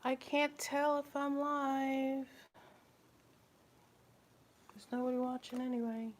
I can't tell if I'm live. There's nobody watching anyway.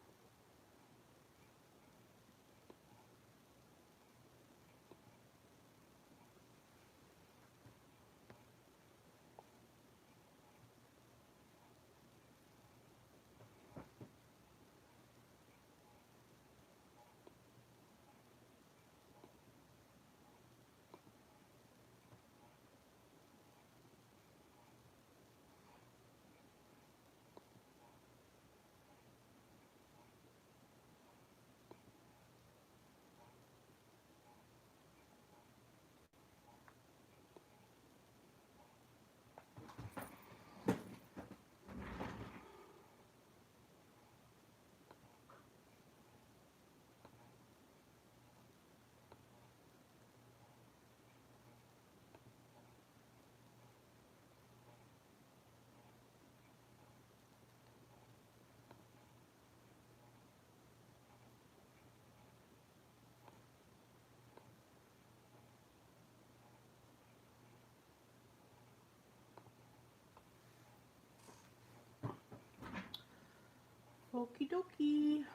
Okie dokie.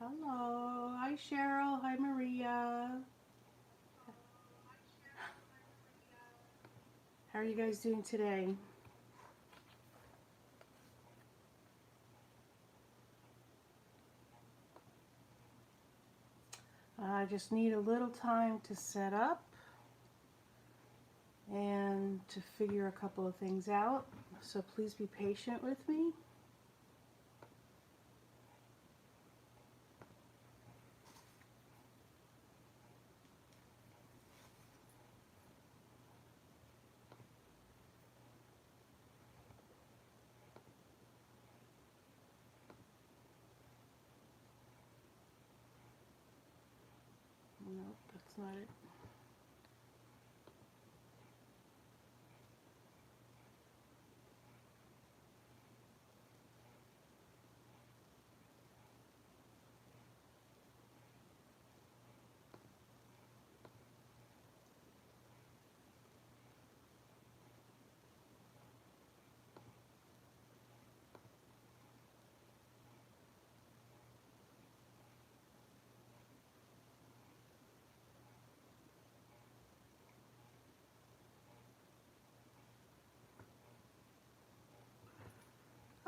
Hello. Hi, Cheryl. Hi, Maria. How are you guys doing today? I just need a little time to set up. and to figure a couple of things out. So please be patient with me. Nope, that's not it.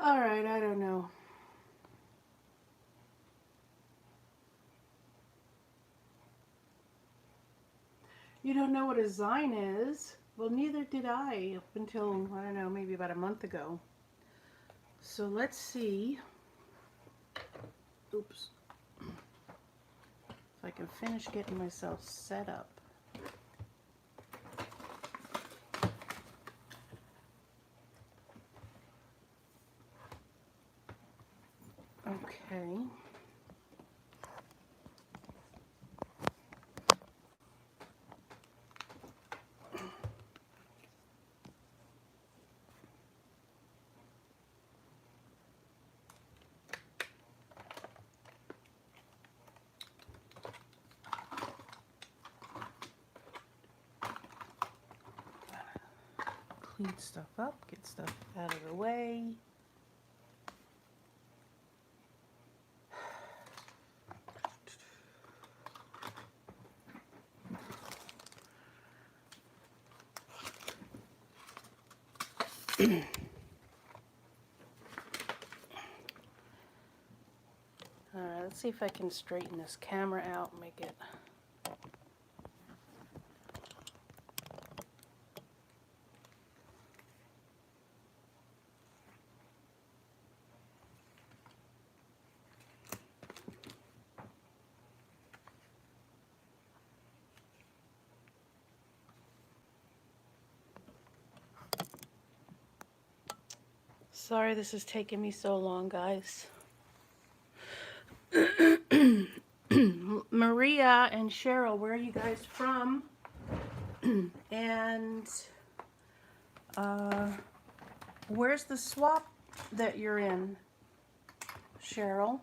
All right, I don't know. You don't know what a zine is? Well, neither did I up until, I don't know, maybe about a month ago. So let's see. Oops. If I can finish getting myself set up. Okay. Clean stuff up, get stuff out of the way. Alright, let's see if I can straighten this camera out and make it. Sorry this is taking me so long, guys. Maria and Cheryl, where are you guys from? And where's the swap that you're in, Cheryl?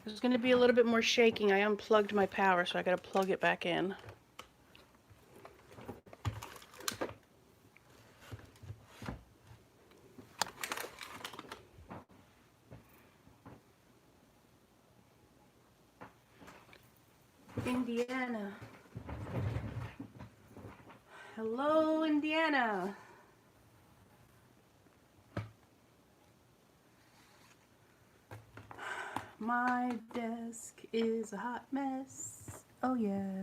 There's going to be a little bit more shaking. I unplugged my power, so I got to plug it back in. Indiana. Hello, Indiana. My desk is a hot mess. Oh, yeah.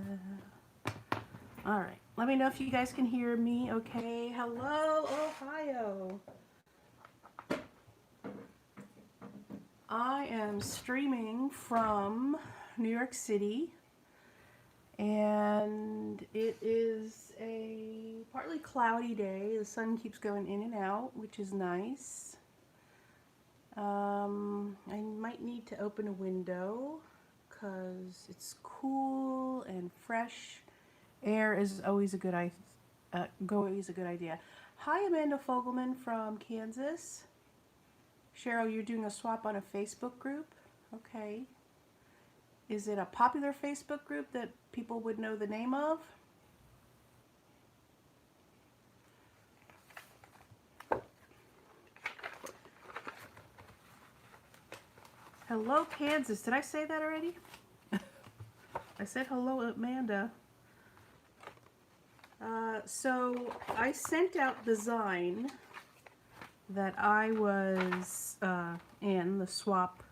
All right. Let me know if you guys can hear me. Okay. Hello, Ohio. I am streaming from New York City. And it is a partly cloudy day. The sun keeps going in and out, which is nice. I might need to open a window because it's cool and fresh. Air is always a good idea. Hi, Amanda Fogelman from Kansas. Cheryl, you're doing a swap on a Facebook group? Okay. Is it a popular Facebook group that people would know the name of? Hello, Kansas. Did I say that already? I said hello, Amanda. So I sent out the zine that I was in, the swap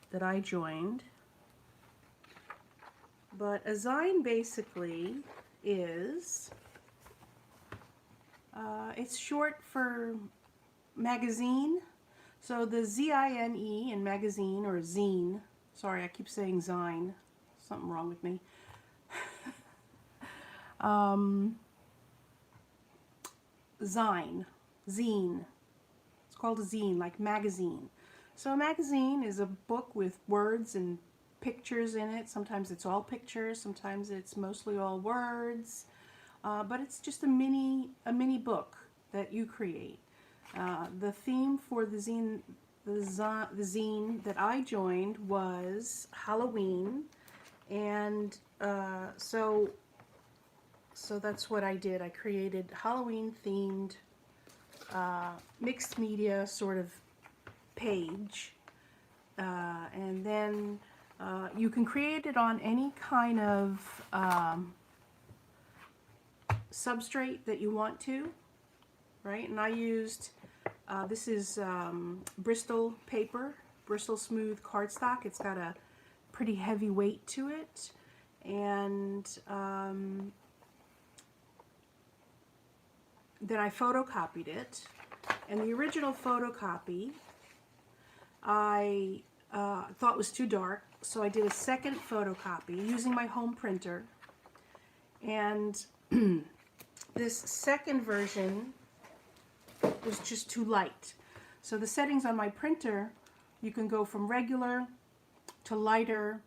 that I joined. But a zine basically is, it's short for magazine. So the Z-I-N-E in magazine, or zine. Sorry, I keep saying zine. Something wrong with me. Zine. Zine. It's called a zine, like magazine. So a magazine is a book with words and pictures in it. Sometimes it's all pictures, sometimes it's mostly all words. But it's just a mini book that you create. The theme for the zine that I joined was Halloween, and so that's what I did. I created Halloween themed mixed media sort of page, and then you can create it on any kind of substrate that you want to, right? And I used this is Bristol paper, Bristol smooth cardstock. It's got a pretty heavy weight to it, and then I photocopied it. And the original photocopy I thought was too dark, so I did a second photocopy using my home printer, and this second version was just too light. So the settings on my printer, you can go from regular to lighter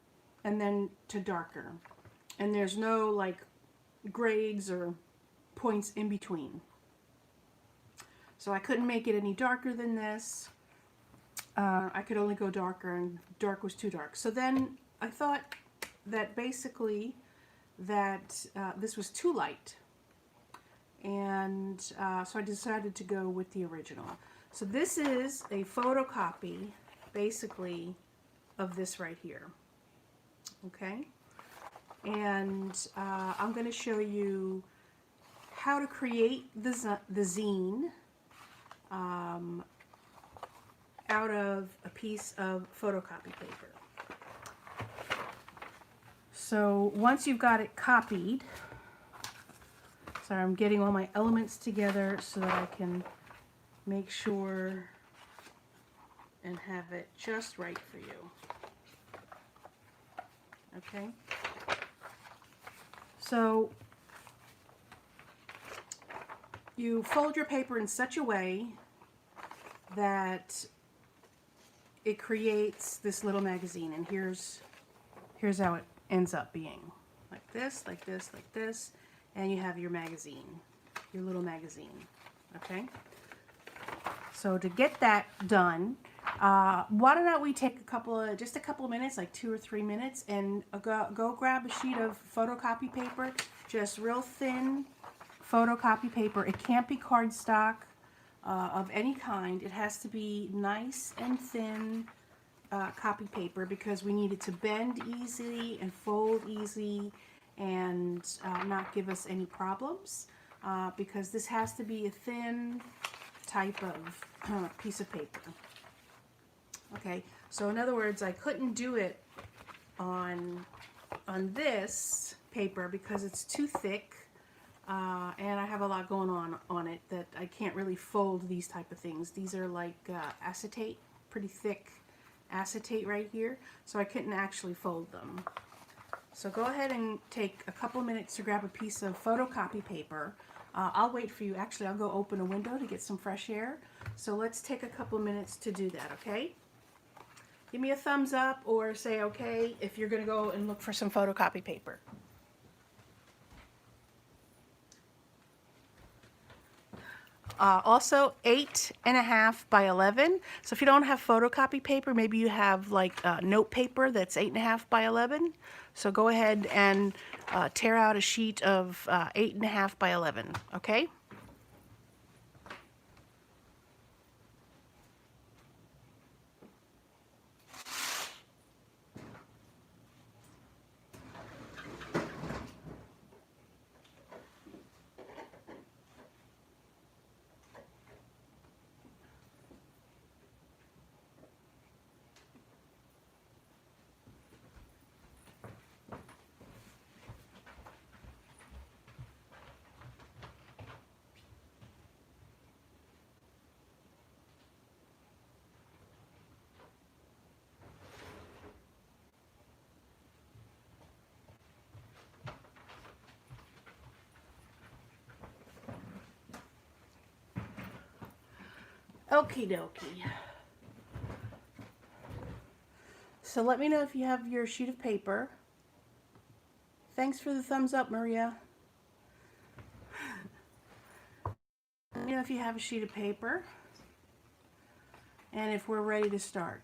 and then to darker, and there's no like grades or points in between. So I couldn't make it any darker than this. I could only go darker, and dark was too dark. So then I thought that basically that this was too light, and so I decided to go with the original. So this is a photocopy basically of this right here, okay? And I'm going to show you how to create the zine out of a piece of photocopy paper. So once you've got it copied, sorry, I'm getting all my elements together so that I can make sure and have it just right for you. Okay? So you fold your paper in such a way that it creates this little magazine, and here's how it ends up being. Like this, like this, like this, and you have your magazine, your little magazine, okay? So to get that done, why don't we take just a couple of minutes, like 2 or 3 minutes, and go grab a sheet of photocopy paper, just real thin photocopy paper. It can't be cardstock of any kind. It has to be nice and thin copy paper, because we need it to bend easily and fold easy and not give us any problems, because this has to be a thin type of piece of paper. Okay, so in other words, I couldn't do it on this paper because it's too thick, and I have a lot going on it that I can't really fold these type of things. These are like acetate, pretty thick acetate right here, so I couldn't actually fold them. So go ahead and take a couple minutes to grab a piece of photocopy paper. I'll wait for you. Actually, I'll go open a window to get some fresh air. So let's take a couple minutes to do that, okay? Give me a thumbs up or say okay if you're going to go and look for some photocopy paper. Also 8.5 by 11. So if you don't have photocopy paper, maybe you have like note paper that's 8.5 by 11. So go ahead and tear out a sheet of 8.5 by 11. Okay. Okie dokie. So let me know if you have your sheet of paper. Thanks for the thumbs up, Maria. Let me know if you have a sheet of paper and if we're ready to start.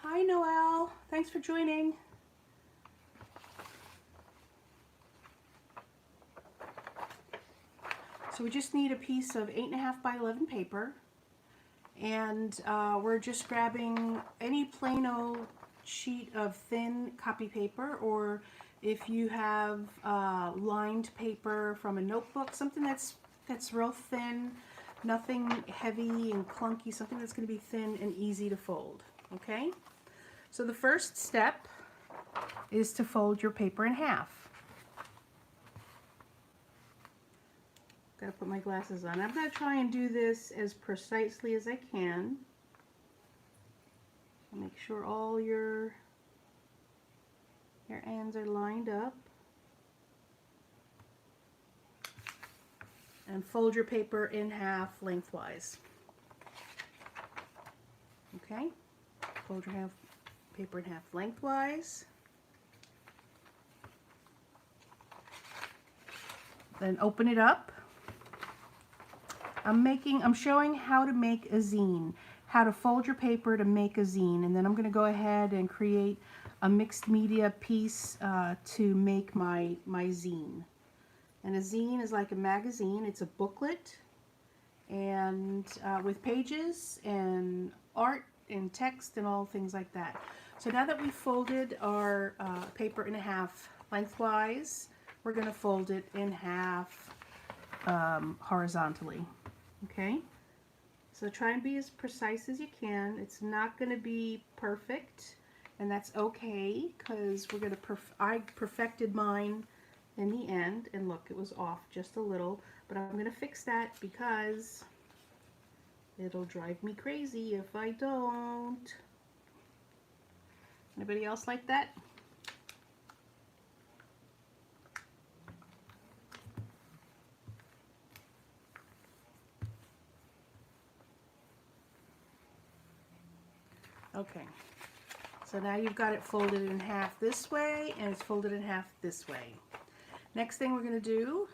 Hi, Noelle. Thanks for joining. So we just need a piece of 8.5 by 11 paper, and we're just grabbing any plain old sheet of thin copy paper, or if you have lined paper from a notebook, something that's real thin, nothing heavy and clunky, something that's going to be thin and easy to fold. Okay? So the first step is to fold your paper in half. Gotta put my glasses on. I'm gonna try and do this as precisely as I can. Make sure all your ends are lined up. And fold your paper in half lengthwise. Okay? Fold your paper in half lengthwise. Then open it up. I'm showing how to make a zine, how to fold your paper to make a zine, and then I'm going to go ahead and create a mixed media piece to make my zine. And a zine is like a magazine. It's a booklet, and with pages and art and text and all things like that. So now that we've folded our paper in half lengthwise, we're going to fold it in half horizontally. Okay, so try and be as precise as you can. It's not going to be perfect, and that's okay, because we're going to I perfected mine in the end, and look, it was off just a little, but I'm going to fix that because it'll drive me crazy if I don't. Anybody else like that? Okay, so now you've got it folded in half this way, and it's folded in half this way. Next thing we're going to do,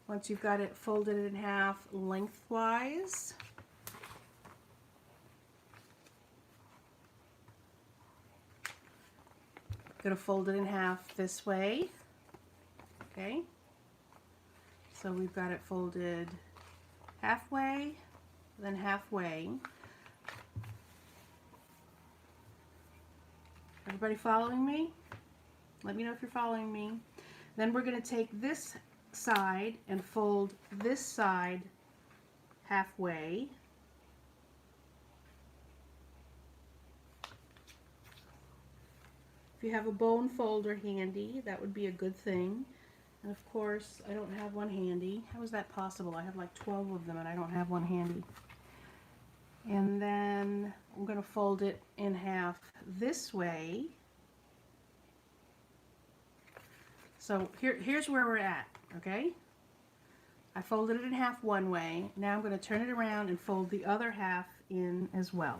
once you've got it folded in half lengthwise, going to fold it in half this way. Okay, so we've got it folded halfway, then halfway. Everybody following me? Let me know if you're following me. Then we're going to take this side and fold this side halfway. If you have a bone folder handy, that would be a good thing. And of course, I don't have one handy. How is that possible? I have like 12 of them and I don't have one handy. And then I'm going to fold it in half this way. So here's where we're at, okay? I folded it in half one way. Now I'm going to turn it around and fold the other half in as well.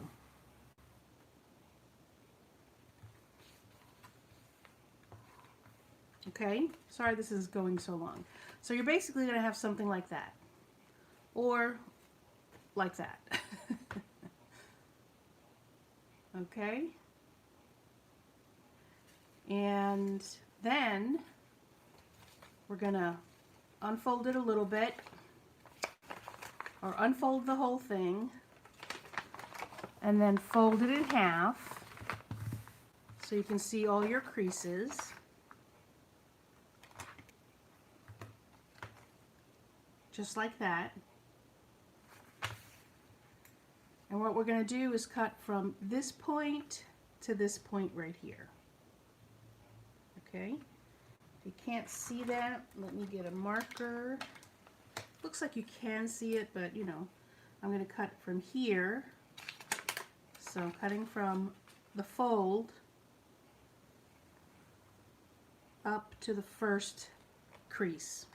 Okay? Sorry this is going so long. So you're basically going to have something like that. Or like that. Okay? And then we're going to unfold it a little bit, or unfold the whole thing, and then fold it in half so you can see all your creases. Just like that. And what we're going to do is cut from this point to this point right here. Okay? If you can't see that, let me get a marker. Looks like you can see it, but you know, I'm going to cut from here. So I'm cutting from the fold up to the first crease.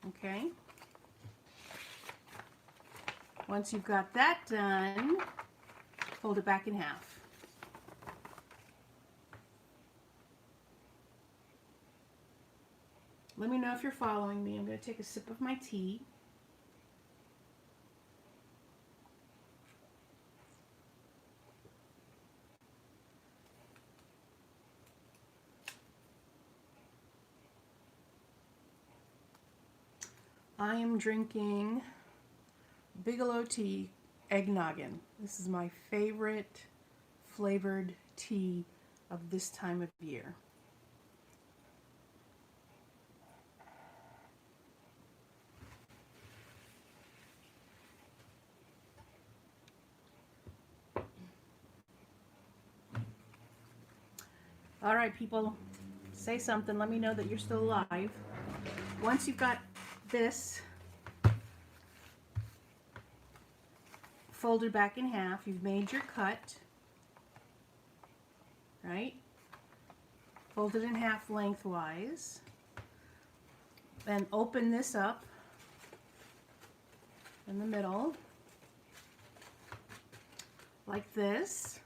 Okay. Once you've got that done, fold it back in half. Let me know if you're following me. I'm going to take a sip of my tea. I am drinking Bigelow tea, eggnoggin. This is my favorite flavored tea of this time of year. All right, people, say something. Let me know that you're still alive. Once you've got this folded back in half, you've made your cut, right? Fold it in half lengthwise. Then open this up in the middle, like this.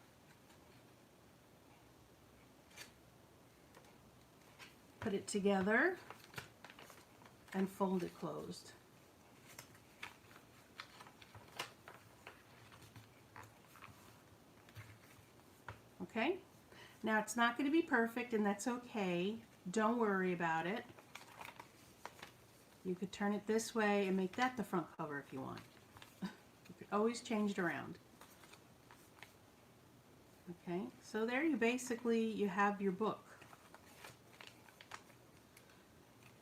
Put it together and fold it closed. Okay? Now it's not going to be perfect, and that's okay. Don't worry about it. You could turn it this way and make that the front cover if you want. You could always change it around. Okay, so there you have your book.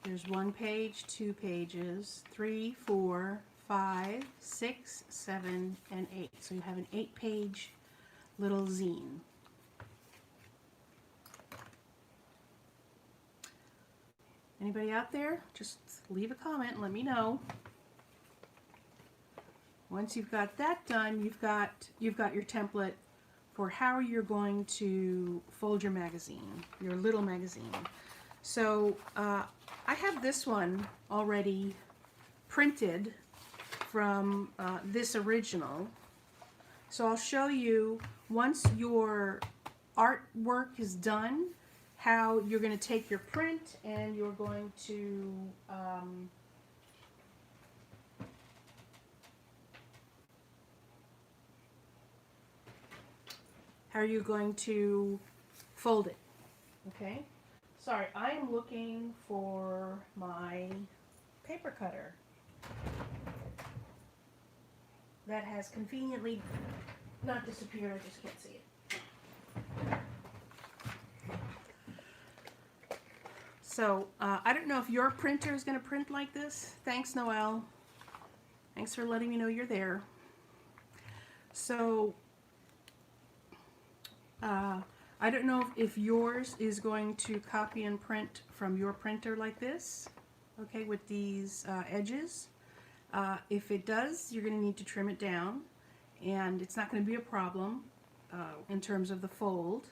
There's 1 page, 2 pages, 3, 4, 5, 6, 7, and 8. So you have an 8-page little zine. Anybody out there? Just leave a comment and let me know. Once you've got that done, you've got your template for how you're going to fold your magazine, your little magazine. So I have this one already printed from this original. So I'll show you, once your artwork is done, how you're going to take your print and you're going to fold it. Okay? Sorry, I am looking for my paper cutter that has conveniently not disappeared. I just can't see it. So, I don't know if your printer is going to print like this. Thanks, Noelle. Thanks for letting me know you're there. So, I don't know if yours is going to copy and print from your printer like this, okay, with these edges. If it does, you're going to need to trim it down, and it's not going to be a problem in terms of the fold.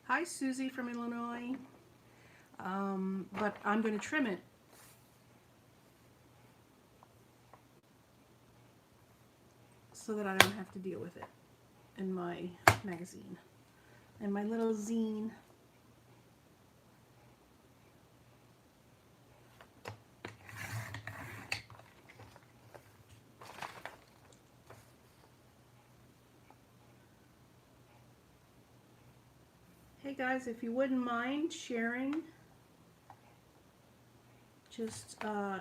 Hi, Susie from Illinois. But I'm going to trim it so that I don't have to deal with it in my magazine and my little zine. Hey guys, if you wouldn't mind sharing, just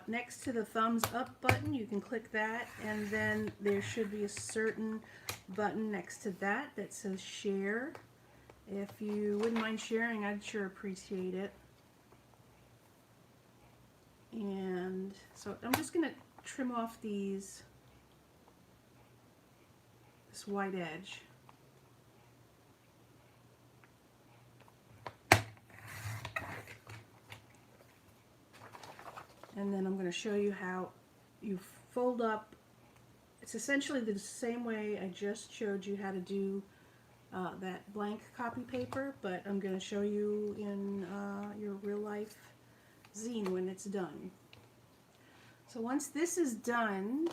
next to the thumbs up button, you can click that, and then there should be a certain button next to that that says share. If you wouldn't mind sharing, I'd sure appreciate it. And so I'm just going to trim off this white edge. And then I'm going to show you how you fold up. It's essentially the same way I just showed you how to do that blank copy paper, but I'm going to show you in your real life zine when it's done. So once this is done,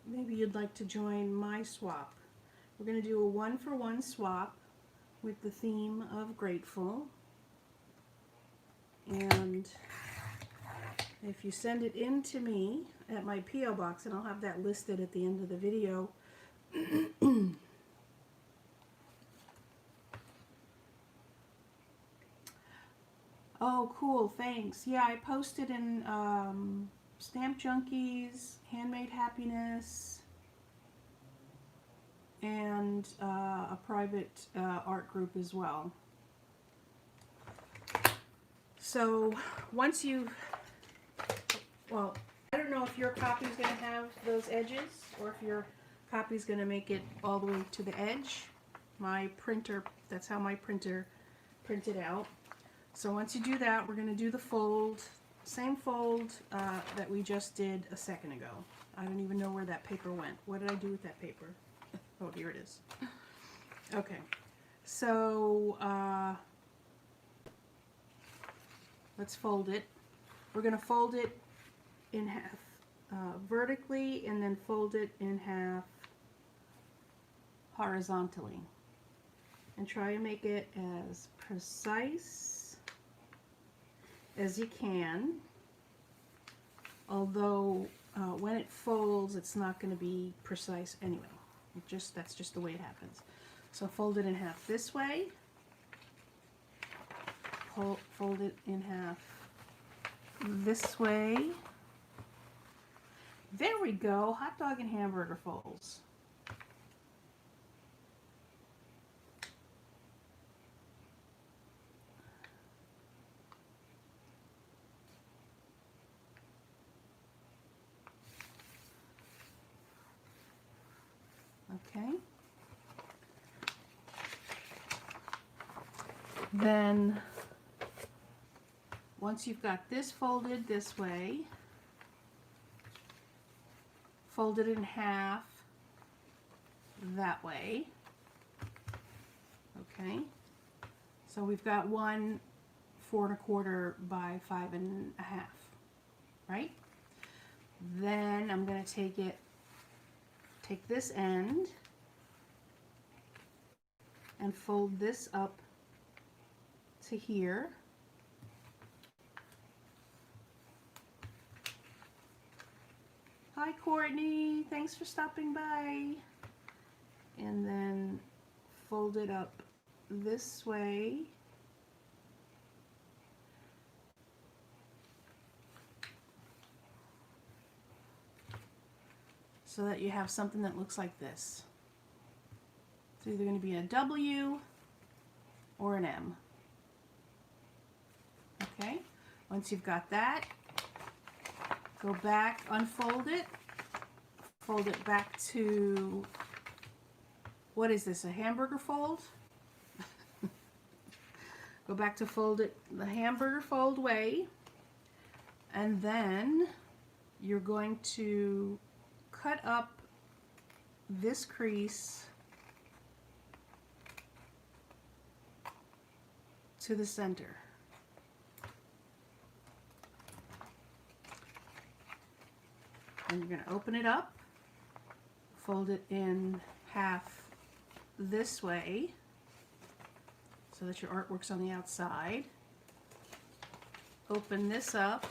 maybe you'd like to join my swap. We're going to do a 1-for-1 swap with the theme of grateful. And if you send it in to me at my P.O. box, and I'll have that listed at the end of the video, oh, cool, thanks. Yeah, I posted in Stamp Junkies, Handmade Happiness, and a private art group as well. So once you, well, I don't know if your copy is going to have those edges or if your copy is going to make it all the way to the edge. My printer, that's how my printer printed out. So once you do that, we're going to do the fold, same fold that we just did a second ago. I don't even know where that paper went. What did I do with that paper? Oh, here it is. Okay, so let's fold it. We're going to fold it in half vertically and then fold it in half horizontally. And try and make it as precise as you can. Although when it folds, it's not going to be precise anyway. That's just the way it happens. So fold it in half this way. Fold it in half this way. There we go. Hot dog and hamburger folds. Okay. Then once you've got this folded this way, fold it in half that way. Okay. So we've got one 4 1/4 by 5 1/2, right? Then I'm going to take this end and fold this up to here. Hi Courtney, thanks for stopping by. And then fold it up this way. So that you have something that looks like this. It's either going to be a W or an M. Okay, once you've got that, go back, unfold it, fold it back to, what is this, a hamburger fold? Go back to fold it the hamburger fold way, and then you're going to cut up this crease to the center. And you're going to open it up, fold it in half this way so that your artwork's on the outside. Open this up.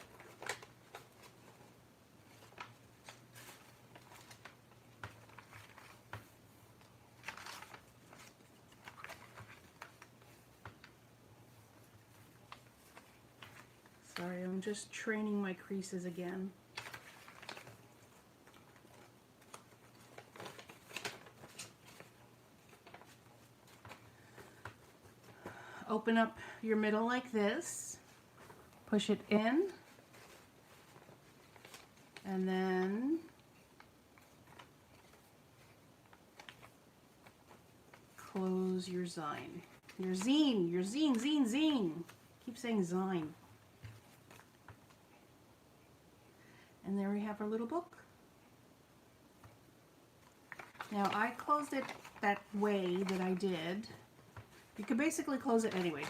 Sorry, I'm just training my creases again. Open up your middle like this, push it in, and then close your zine. Your zine. Keep keep saying zine. And there we have our little book. Now I closed it that way that I did. You could basically close it anyway,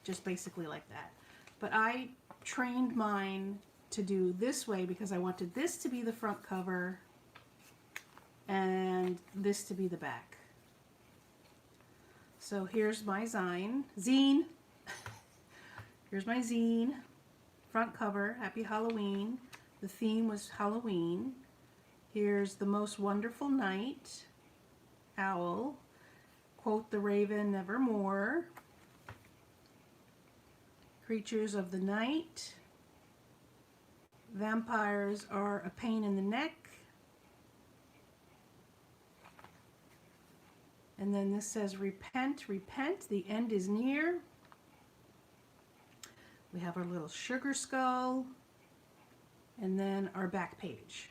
just basically like that. But I trained mine to do this way because I wanted this to be the front cover and this to be the back. So here's my zine. Here's my zine. Front cover, Happy Halloween. The theme was Halloween. Here's The Most Wonderful Night. Owl. Quote the Raven, Nevermore. Creatures of the Night. Vampires are a pain in the neck. And then this says, repent, repent, the end is near. We have our little sugar skull. And then our back page.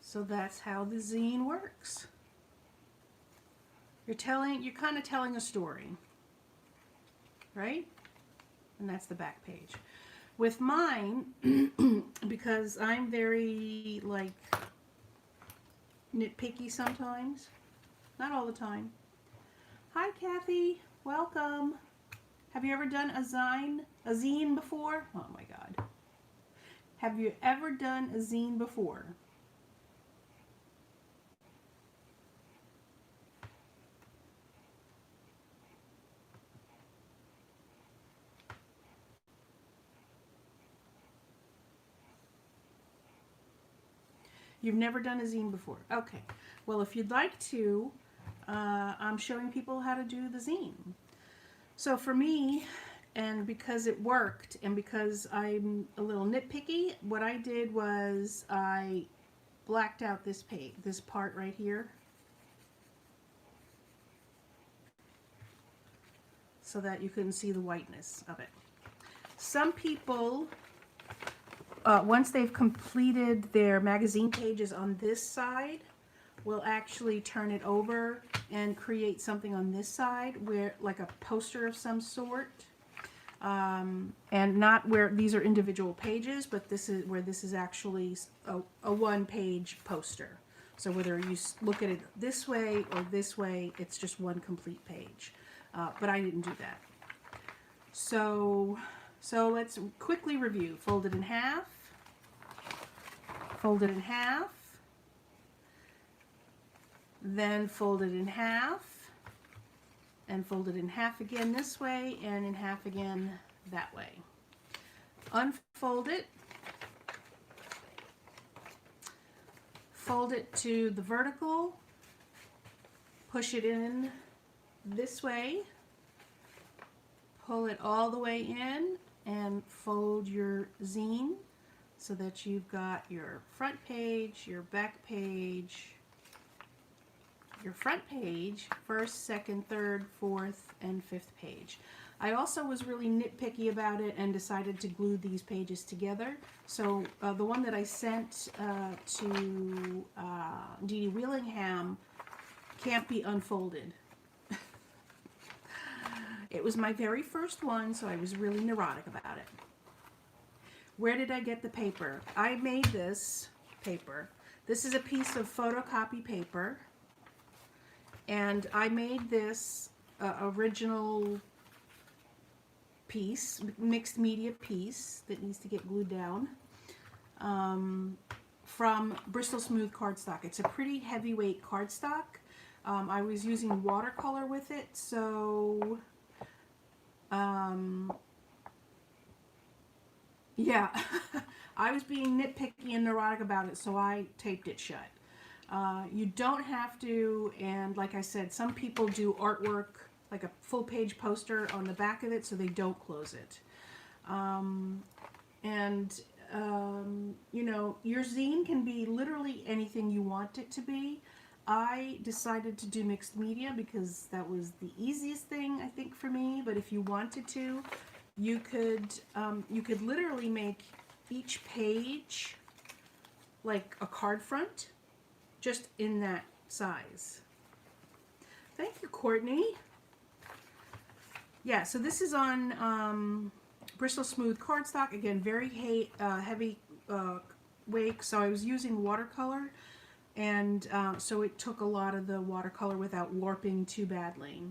So that's how the zine works. You're kind of telling a story, right? And that's the back page. With mine, because I'm very like nitpicky sometimes, not all the time. Hi Kathy, welcome. Have you ever done a zine before? Oh my God. Have you ever done a zine before? You've never done a zine before. Okay. Well, if you'd like to, I'm showing people how to do the zine. So for me, and because it worked, and because I'm a little nitpicky, what I did was I blacked out this page, this part right here, so that you couldn't see the whiteness of it. Some people, once they've completed their magazine pages on this side, will actually turn it over and create something on this side, where like a poster of some sort, and not where these are individual pages, but this is where this is actually a one-page poster. So whether you look at it this way or this way, it's just one complete page. But I didn't do that. So let's quickly review. Fold it in half. Fold it in half. Then fold it in half, and fold it in half again this way, and in half again that way. Unfold it, fold it to the vertical, push it in this way, pull it all the way in, and fold your zine so that you've got your front page, your back page, your front page, first, second, third, fourth, and fifth page. I also was really nitpicky about it and decided to glue these pages together. So the one that I sent to Dee Dee Willingham can't be unfolded. It was my very first one, so I was really neurotic about it. Where did I get the paper? I made this paper. This is a piece of photocopy paper. And I made this original piece, mixed media piece that needs to get glued down, from Bristol Smooth cardstock. It's a pretty heavyweight cardstock. I was using watercolor with it, so yeah, I was being nitpicky and neurotic about it, so I taped it shut. You don't have to, and like I said, some people do artwork, like a full page poster on the back of it, so they don't close it. You know, your zine can be literally anything you want it to be. I decided to do mixed media because that was the easiest thing, I think, for me. But if you wanted to, you could literally make each page like a card front, just in that size. Thank you, Courtney. yeah, so this is on Bristol Smooth cardstock. Again, very heavy weight. So I was using watercolor, and so it took a lot of the watercolor without warping too badly.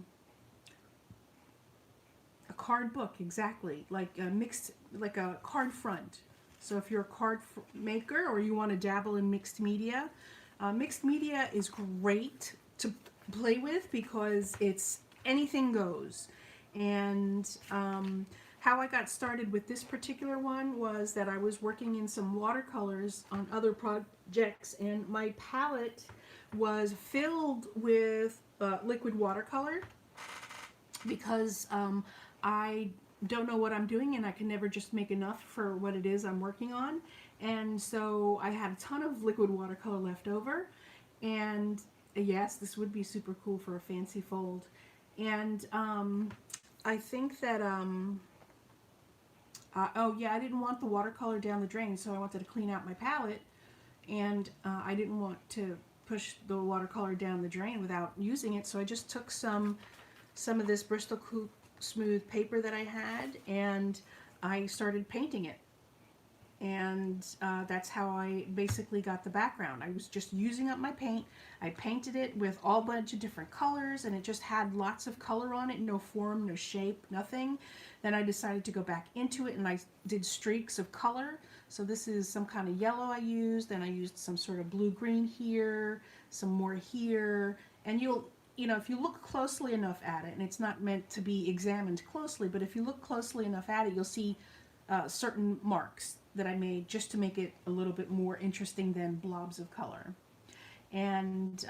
A card book, exactly, like a mixed, like a card front. So if you're a card maker or you want to dabble in mixed media is great to play with because it's anything goes. And how I got started with this particular one was that I was working in some watercolors on other projects, and my palette was filled with liquid watercolor because I don't know what I'm doing and I can never just make enough for what it is I'm working on. And so I had a ton of liquid watercolor left over, and yes, this would be super cool for a fancy fold. And I think that oh yeah, I didn't want the watercolor down the drain, so I wanted to clean out my palette, and I didn't want to push the watercolor down the drain without using it, so I just took some of this Bristol Smooth paper that I had, and I started painting it. And that's how I basically got the background. I was just using up my paint. I painted it with all bunch of different colors, and it just had lots of color on it, no form, no shape, nothing. Then I decided to go back into it, and I did streaks of color. So this is some kind of yellow I used, and I used some sort of blue-green here, some more here, and you know, if you look closely enough at it, and it's not meant to be examined closely, but if you look closely enough at it, you'll see certain marks that I made just to make it a little bit more interesting than blobs of color. And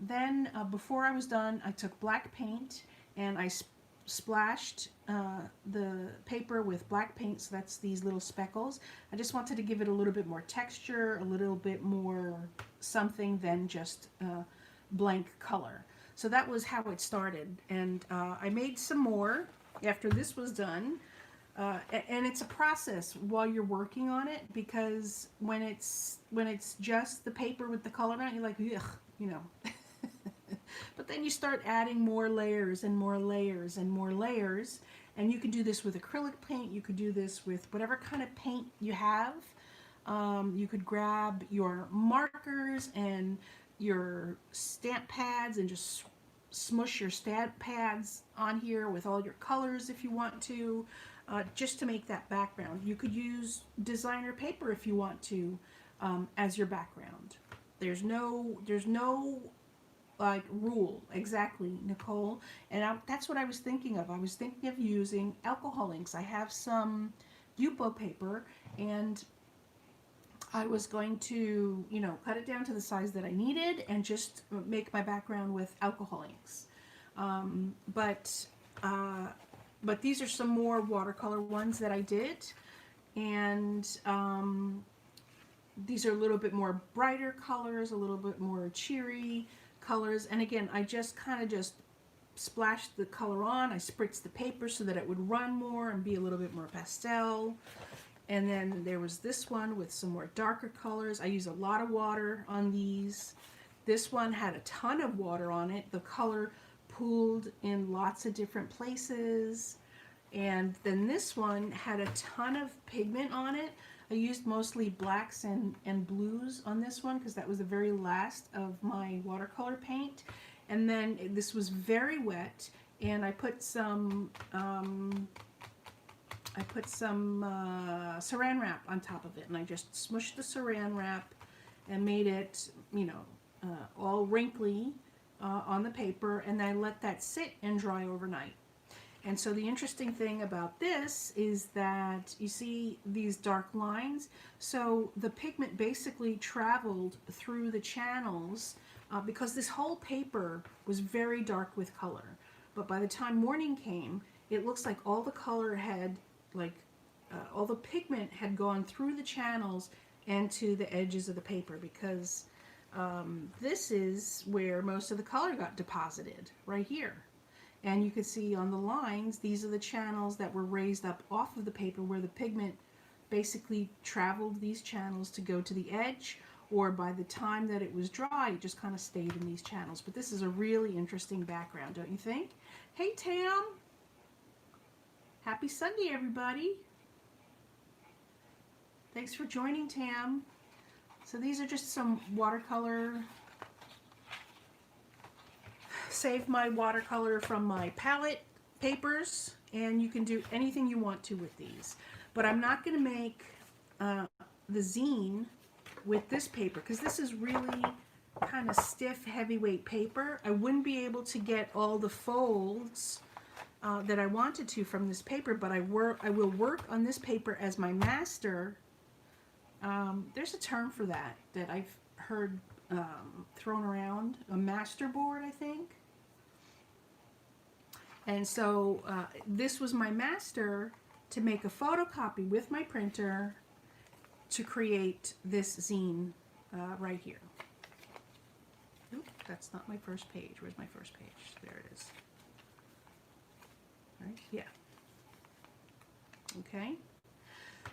then before I was done, I took black paint and I splashed the paper with black paint, so that's these little speckles. I just wanted to give it a little bit more texture, a little bit more something than just blank color. So that was how it started, and I made some more after this was done. And it's a process while you're working on it, because when it's just the paper with the color on it, you're like, ugh, you know. But then you start adding more layers and more layers and more layers, and you can do this with acrylic paint. You could do this with whatever kind of paint you have. You could grab your markers and your stamp pads and just smush your stamp pads on here with all your colors if you want to. Just to make that background. You could use designer paper if you want to as your background. There's no like rule exactly, Nicole. And that's what I was thinking of. I was thinking of using alcohol inks. I have some Yupo paper, and I was going to, you know, cut it down to the size that I needed and just make my background with alcohol inks. But these are some more watercolor ones that I did, and these are a little bit more brighter colors, a little bit more cheery colors. And again, I just kind of just splashed the color on. I spritzed the paper so that it would run more and be a little bit more pastel. And then there was this one with some more darker colors. I use a lot of water on these. This one had a ton of water on it. The color pooled in lots of different places. And then this one had a ton of pigment on it. I used mostly blacks and blues on this one because that was the very last of my watercolor paint. And then this was very wet, and I put some saran wrap on top of it, and I just smushed the saran wrap and made it, you know, all wrinkly on the paper, and I let that sit and dry overnight. And so the interesting thing about this is that you see these dark lines. So the pigment basically traveled through the channels because this whole paper was very dark with color. But by the time morning came, it looks like all the color had, like, all the pigment had gone through the channels and to the edges of the paper, because this is where most of the color got deposited, right here. And you can see on the lines, these are the channels that were raised up off of the paper where the pigment basically traveled these channels to go to the edge, or by the time that it was dry, it just kind of stayed in these channels. But this is a really interesting background, don't you think? Hey, Tam! Happy Sunday, everybody. Thanks for joining, Tam. So these are just some watercolor. Save my watercolor from my palette papers, and you can do anything you want to with these. But I'm not going to make the zine with this paper because this is really kind of stiff, heavyweight paper. I wouldn't be able to get all the folds that I wanted to from this paper, but I will work on this paper as my master. There's a term for that I've heard thrown around, a master board, I think. And so this was my master to make a photocopy with my printer to create this zine right here. Oop, that's not my first page. Where's my first page? There it is. Right? Yeah. Okay.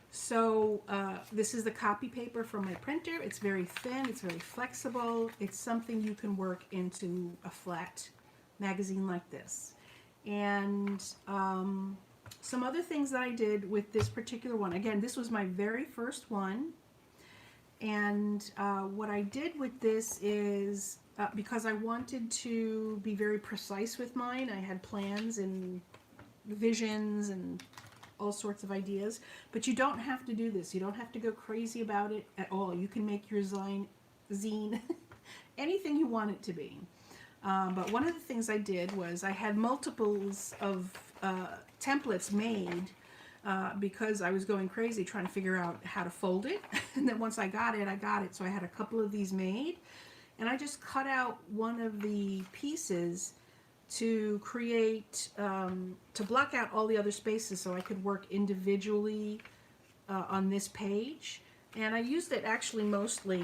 So this is the copy paper from my printer. It's very thin. It's very flexible. It's something you can work into a flat magazine like this. And some other things that I did with this particular one. Again, this was my very first one. And what I did with this is, because I wanted to be very precise with mine, I had plans and visions and all sorts of ideas, but you don't have to do this. You don't have to go crazy about it at all. You can make your zine anything you want it to be. But one of the things I did was I had multiples of templates made because I was going crazy trying to figure out how to fold it. And then once I got it, I got it. So I had a couple of these made, and I just cut out one of the pieces to create, to block out all the other spaces so I could work individually on this page. And I used it actually mostly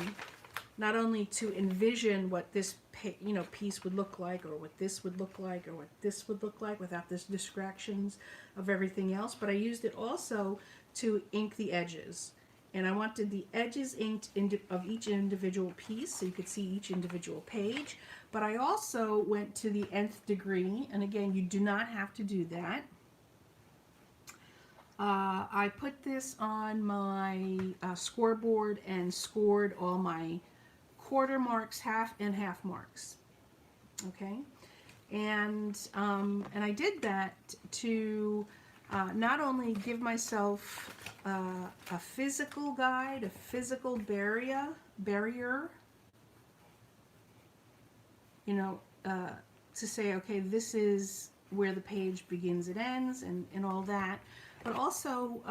not only to envision what this piece would look like, or what this would look like, or what this would look like without the distractions of everything else, but I used it also to ink the edges. And I wanted the edges inked of each individual piece so you could see each individual page. But I also went to the nth degree, and again, you do not have to do that. I put this on my scoreboard and scored all my quarter marks, half, and half marks. Okay, and I did that to not only give myself a physical guide, a physical barrier, to say, okay, this is where the page begins and ends, and all that, but also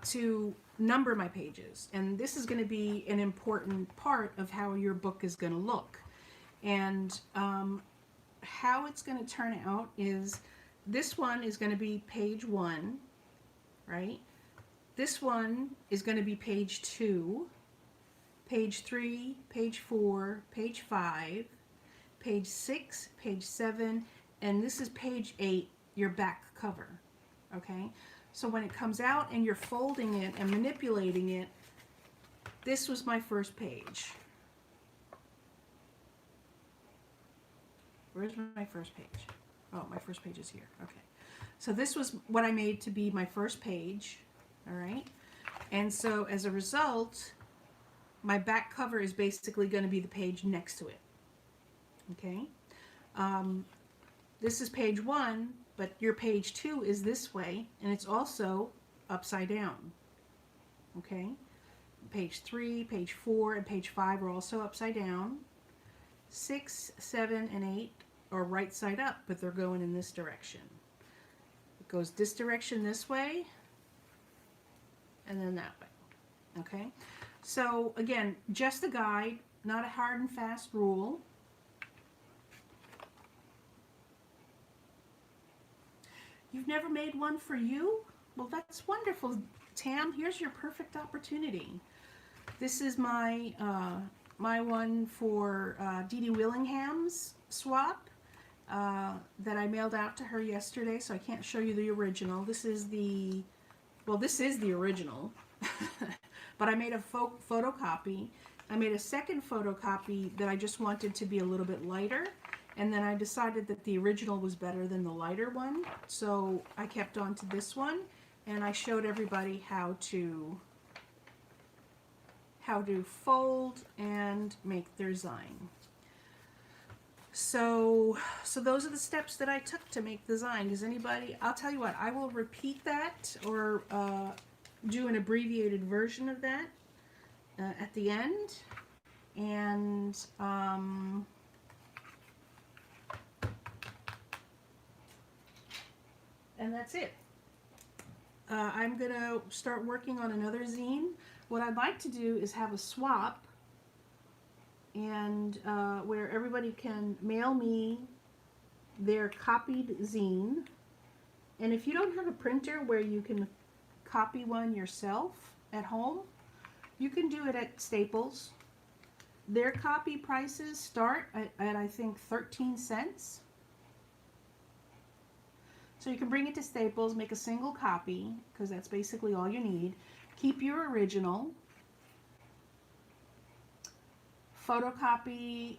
to number my pages. And this is going to be an important part of how your book is going to look. And how it's going to turn out is, this one is going to be page 1, right? This one is going to be page 2, page 3, page 4, page 5, page 6, page 7, and this is page 8, your back cover, okay? So when it comes out and you're folding it and manipulating it, this was my first page. Where's my first page? Oh, my first page is here. Okay. So this was what I made to be my first page. All right. And so as a result, my back cover is basically going to be the page next to it. Okay. This is page 1, but your page 2 is this way, and it's also upside down. Okay. Page 3, page 4, and page 5 are also upside down. 6, 7, and 8 are right side up, but they're going in this direction. It goes this direction this way, and then that way. Okay? So again, just a guide, not a hard and fast rule. You've never made one for you? Well, that's wonderful, Tam. Here's your perfect opportunity. This is my my one for Dee Dee Willingham's swap that I mailed out to her yesterday, so I can't show you the original. This is the, well, this is the original, but I made a photocopy. I made a second photocopy that I just wanted to be a little bit lighter, And then I decided that the original was better than the lighter one, so I kept on to this one, and I showed everybody how to fold and make their zine. So those are the steps that I took to make the zine. Does anybody, I'll tell you what, I will repeat that or do an abbreviated version of that at the end. And that's it. I'm going to start working on another zine. What I'd like to do is have a swap, and where everybody can mail me their copied zine. And if you don't have a printer where you can copy one yourself at home, you can do it at Staples. Their copy prices start at I think 13 cents. So you can bring it to Staples, make a single copy, because that's basically all you need. Keep your original. Photocopy,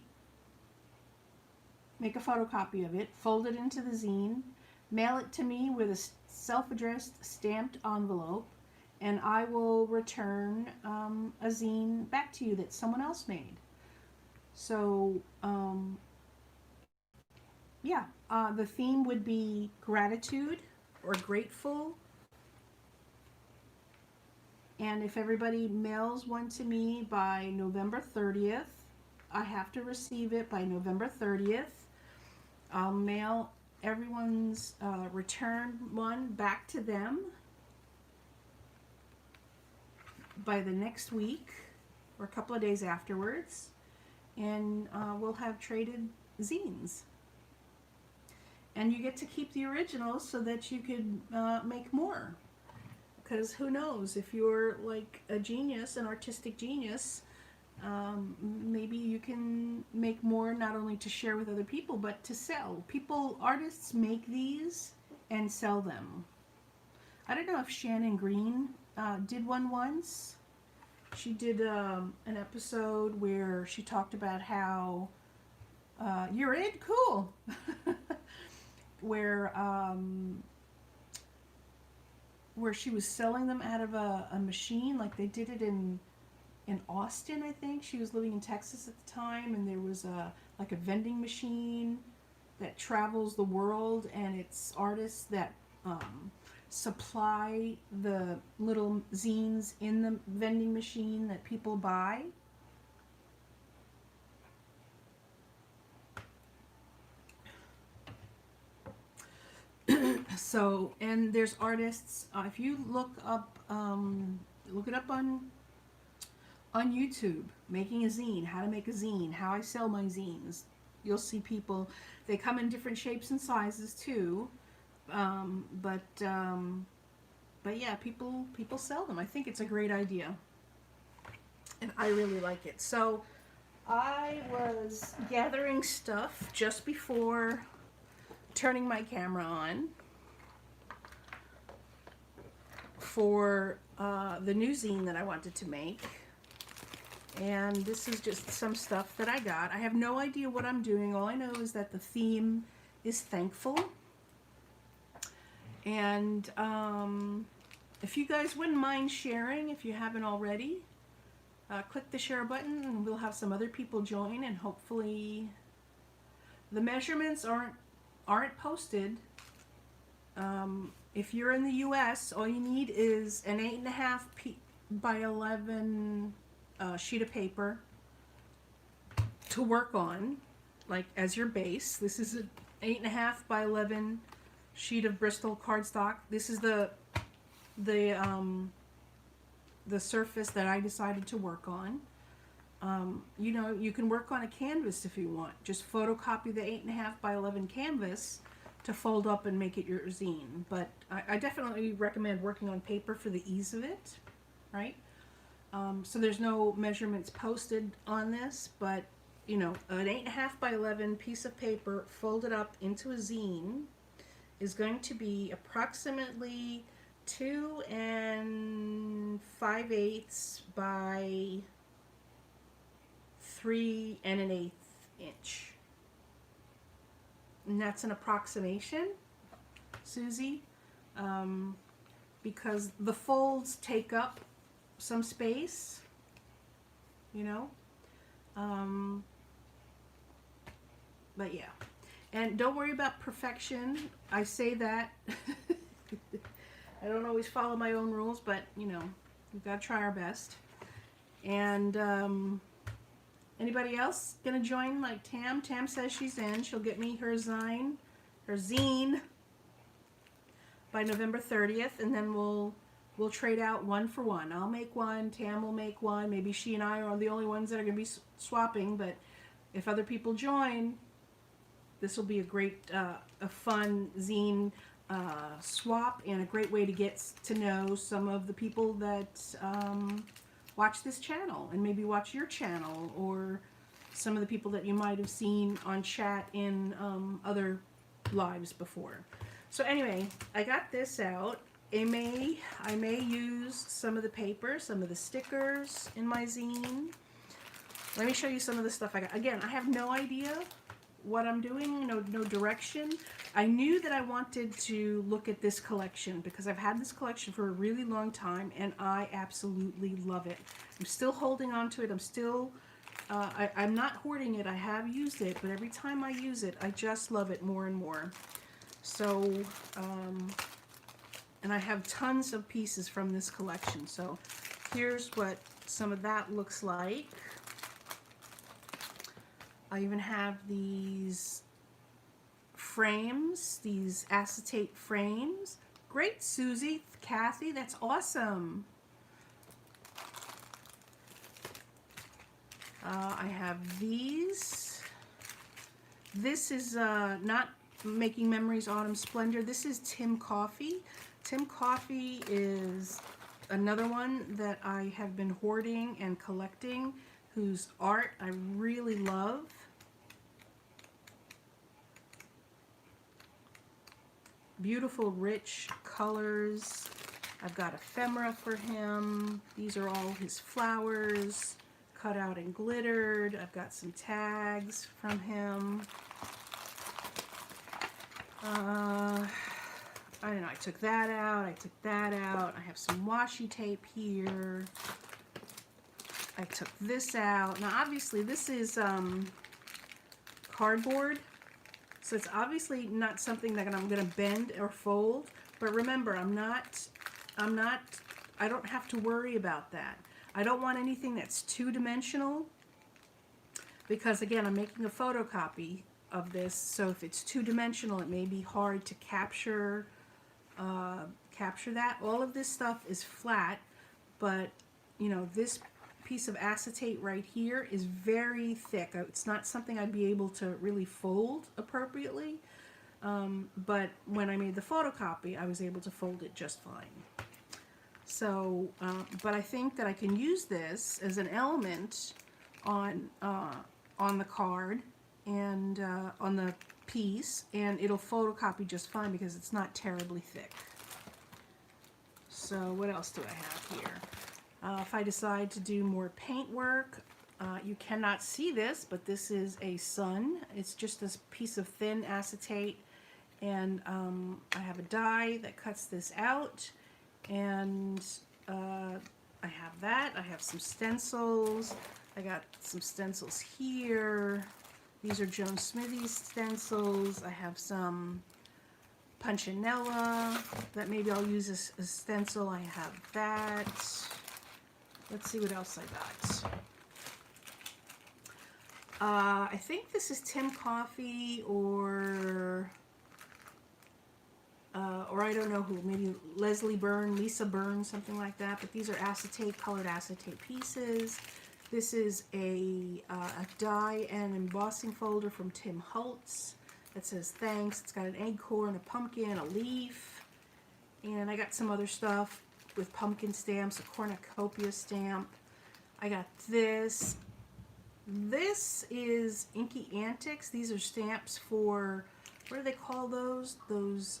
make a photocopy of it, fold it into the zine, mail it to me with a self-addressed stamped envelope, and I will return a zine back to you that someone else made. So, yeah, the theme would be gratitude or grateful. And if everybody mails one to me by November 30th, I have to receive it by November 30th. I'll mail everyone's return one back to them by the next week or a couple of days afterwards. And we'll have traded zines. And you get to keep the originals so that you could make more. Because who knows, if you're like a genius, an artistic genius, maybe you can make more not only to share with other people, but to sell. Artists make these and sell them. I don't know if Shannon Green did one once. She did an episode where she talked about how, you're in? Cool. Where she was selling them out of a machine, like they did it in Austin, I think. She was living in Texas at the time, and there was like a vending machine that travels the world, and it's artists that supply the little zines in the vending machine that people buy. So, and there's artists, if you look it up on YouTube, making a zine, how to make a zine, how I sell my zines. You'll see people, they come in different shapes and sizes too, but yeah, people sell them. I think it's a great idea, and I really like it. So I was gathering stuff just before turning my camera on for the new zine that I wanted to make. And this is just some stuff that I got. I have no idea what I'm doing. All I know is that the theme is thankful. And if you guys wouldn't mind sharing, if you haven't already, click the share button and we'll have some other people join, and hopefully the measurements aren't posted. If you're in the US, all you need is an 8.5 by 11 sheet of paper to work on, like as your base. This is an 8.5 by 11 sheet of Bristol cardstock. This is the surface that I decided to work on. You know, you can work on a canvas if you want. Just photocopy the 8.5 by 11 canvas to fold up and make it your zine. But I definitely recommend working on paper for the ease of it, right? So there's no measurements posted on this, but you know, an 8.5 by 11 piece of paper folded up into a zine is going to be approximately 2 5/8 by 3 1/8 inch. and that's an approximation, Susie, because the folds take up some space, you know. But yeah, and don't worry about perfection. I say that. I don't always follow my own rules, but you know, we've got to try our best. And anybody else gonna join? Like Tam? Tam says she's in. She'll get me her zine by November 30th, and then we'll trade out one for one. I'll make one. Tam will make one. Maybe she and I are the only ones that are gonna be swapping. But if other people join, this will be a great, a fun zine swap, and a great way to get to know some of the people that watch this channel, and maybe watch your channel, or some of the people that you might have seen on chat in other lives before. So anyway, I got this out. I may use some of the paper, some of the stickers in my zine. Let me show you some of the stuff I got. Again, I have no idea what I'm doing, no direction. I knew that I wanted to look at this collection because I've had this collection for a really long time, and I absolutely love it. I'm still holding on to it. I'm still, I'm not hoarding it. I have used it, but every time I use it, I just love it more and more. So, and I have tons of pieces from this collection. So here's what some of that looks like. I even have these frames, these acetate frames. Great, Susie, Kathy, that's awesome. I have these. This is not Making Memories Autumn Splendor. This is Tim Coffey. Tim Coffey is another one that I have been hoarding and collecting, whose art I really love. Beautiful, rich colors. I've got ephemera for him. These are all his flowers, cut out and glittered. I've got some tags from him. I don't know, I took that out, I took that out. I have some washi tape here. I took this out. Now obviously this is cardboard, so it's obviously not something that I'm going to bend or fold, but remember, I don't have to worry about that. I don't want anything that's two-dimensional, because again, I'm making a photocopy of this, so if it's two-dimensional, it may be hard to capture that. All of this stuff is flat, but you know, this piece of acetate right here is very thick. It's not something I'd be able to really fold appropriately, but when I made the photocopy, I was able to fold it just fine. So, but I think that I can use this as an element on the card and on the piece, and it'll photocopy just fine because it's not terribly thick. So what else do I have here? If I decide to do more paint work, you cannot see this, but this is a sun. It's just this piece of thin acetate, and I have a die that cuts this out, and I have that. I have some stencils. I got some stencils here. These are Joan Smithy's stencils. I have some Punchinella that maybe I'll use as a stencil. I have that. Let's see what else I got. I think this is Tim Coffey or I don't know who, maybe Leslie Byrne, Lisa Byrne, something like that. But these are acetate, colored acetate pieces. This is a die and embossing folder from Tim Holtz that says thanks. It's got an acorn, a pumpkin, a leaf, and I got some other stuff with pumpkin stamps, a cornucopia stamp. I got this. This is Inky Antics. These are stamps for, what do they call those? Those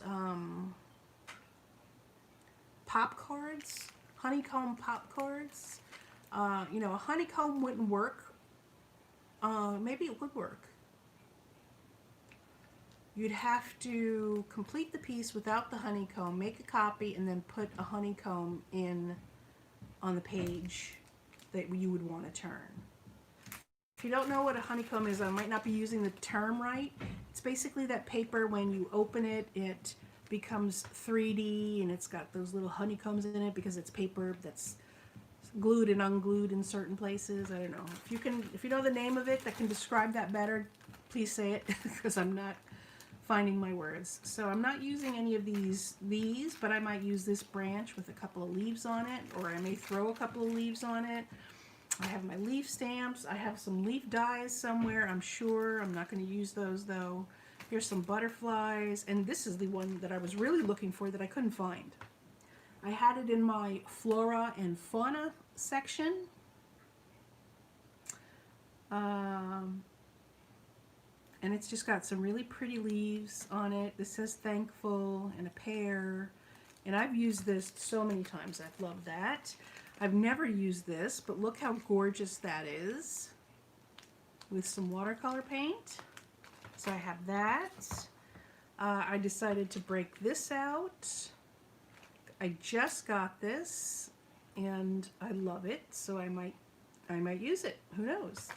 pop cards, honeycomb pop cards. You know, a honeycomb wouldn't work. Maybe it would work. you'd have to complete the piece without the honeycomb, make a copy, and then put a honeycomb in on the page that you would want to turn. If you don't know what a honeycomb is, I might not be using the term right. It's basically that paper, when you open it, it becomes 3D and it's got those little honeycombs in it because it's paper that's glued and unglued in certain places. I don't know. If you know the name of it that can describe that better, please say it because I'm not finding my words. So I'm not using any of these, but I might use this branch with a couple of leaves on it, or I may throw a couple of leaves on it. I have my leaf stamps. I have some leaf dies somewhere, I'm sure. I'm not going to use those though. Here's some butterflies, and this is the one that I was really looking for that I couldn't find. I had it in my flora and fauna section. And it's just got some really pretty leaves on it. This says thankful and a pear. And I've used this so many times. I've loved that. I've never used this, but look how gorgeous that is with some watercolor paint. So I have that. I decided to break this out. I just got this and I love it, so I might use it. Who knows?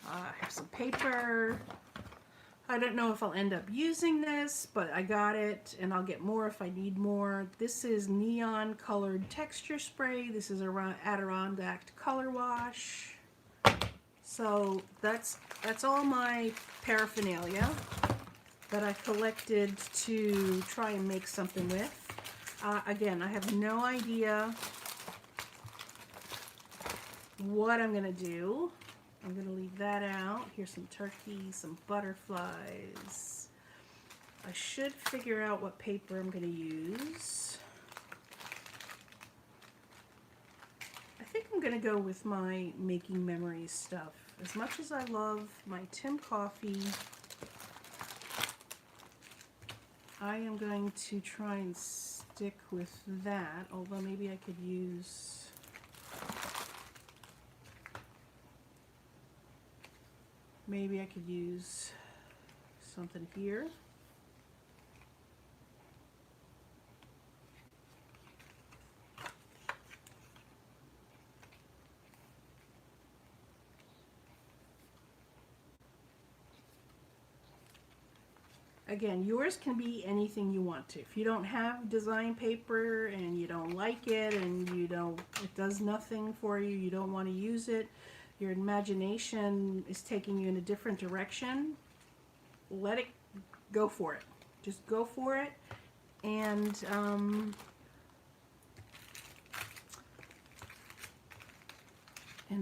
I have some paper. I don't know if I'll end up using this, but I got it, and I'll get more if I need more. This is neon colored texture spray. This is a Adirondack color wash. So that's all my paraphernalia that I collected to try and make something with. Again, I have no idea what I'm gonna do. I'm going to leave that out. Here's some turkeys, some butterflies. I should figure out what paper I'm going to use. I think I'm going to go with my Making Memories stuff. As much as I love my Tim Coffee, I am going to try and stick with that, although maybe I could use... Maybe I could use something here. Again, yours can be anything you want to. If you don't have design paper and you don't like it and it does nothing for you, you don't want to use it, your imagination is taking you in a different direction, let it go for it. Just go for it, and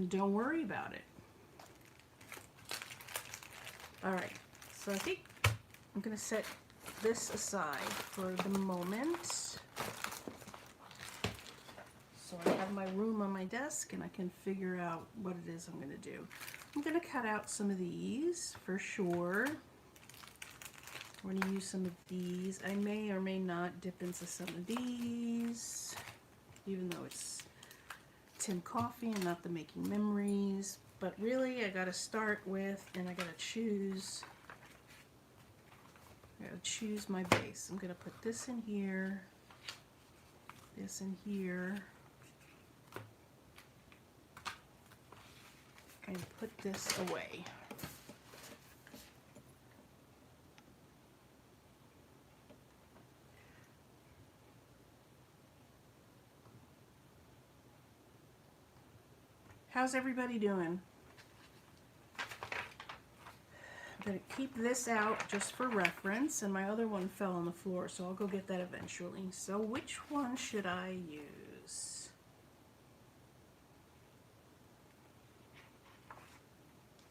don't worry about it. All right, so I think I'm going to set this aside for the moment. So I have my room on my desk and I can figure out what it is I'm going to do. I'm going to cut out some of these for sure. We're going to use some of these. I may or may not dip into some of these, even though it's Tim Coffee and not the Making Memories. But really, I got to start with, and I got to choose my base. I'm going to put this in here, this in here, and put this away. How's everybody doing? I'm going to keep this out just for reference, and my other one fell on the floor, so I'll go get that eventually. So which one should I use?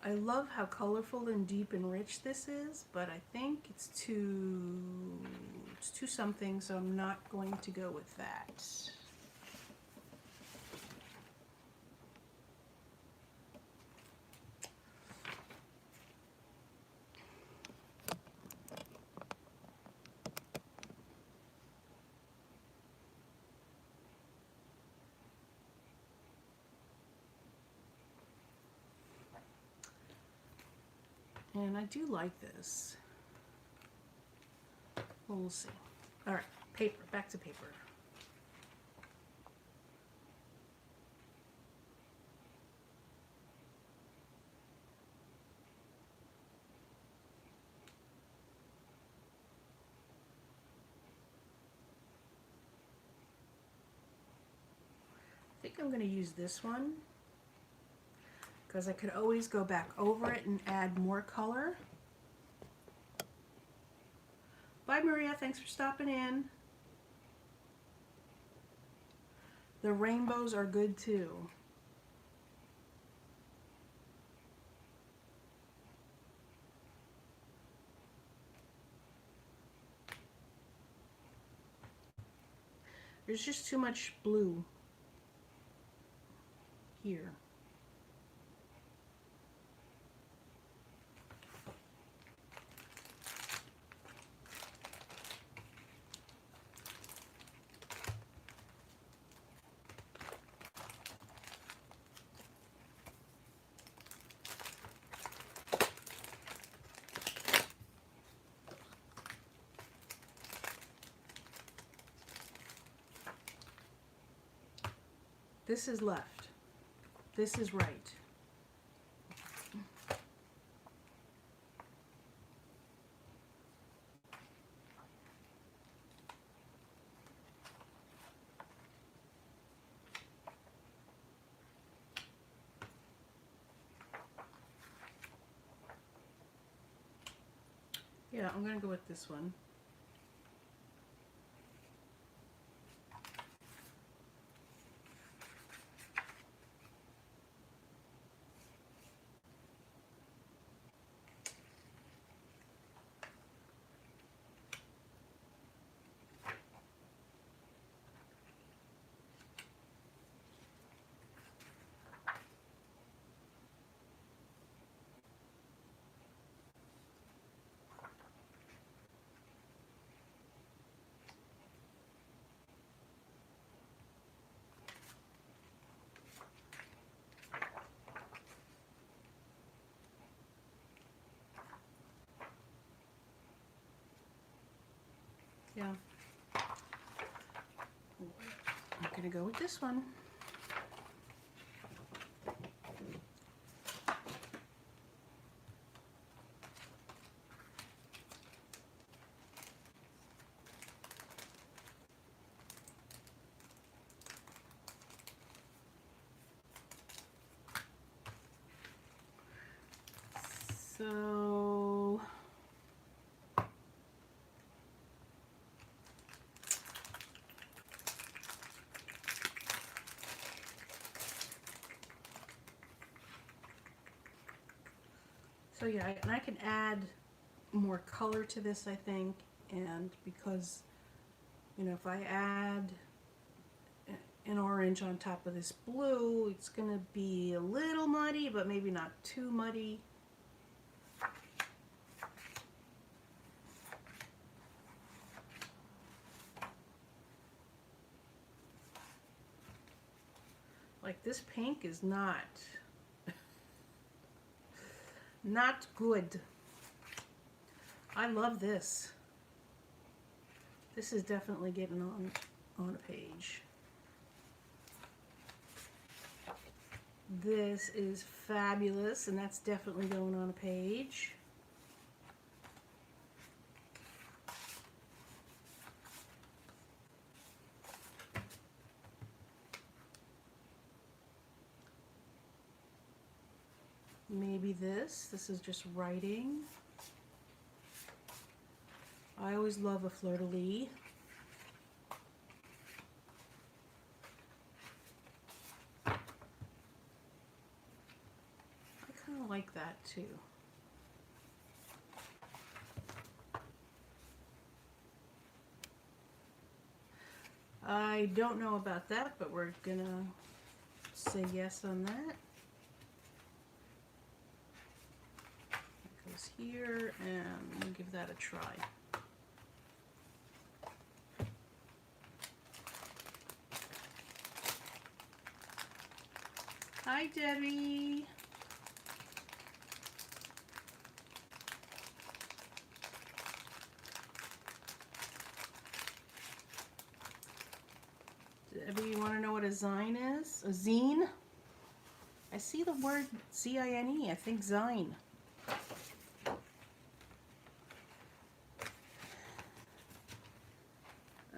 I love how colorful and deep and rich this is, but I think it's too something, so I'm not going to go with that. And I do like this. Well, we'll see. All right, paper, back to paper. I think I'm going to use this one because I could always go back over it and add more color. Bye, Maria. Thanks for stopping in. The rainbows are good too. There's just too much blue here. This is left. This is right. Yeah, I'm going to go with this one. Yeah. I'm going to go with this one. So yeah, and I can add more color to this, I think, and because, you know, if I add an orange on top of this blue, it's going to be a little muddy, but maybe not too muddy. Like, this pink is not good. I love this. This is definitely getting on a page. This is fabulous, and that's definitely going on a page. Maybe this is just writing. I always love a fleur-de-lis. I kind of like that too. I don't know about that, but we're gonna say yes on that. It goes here, and we'll give that a try. Hi, Debbie. a zine is? A zine? I see the word Z-I-N-E. I think zine.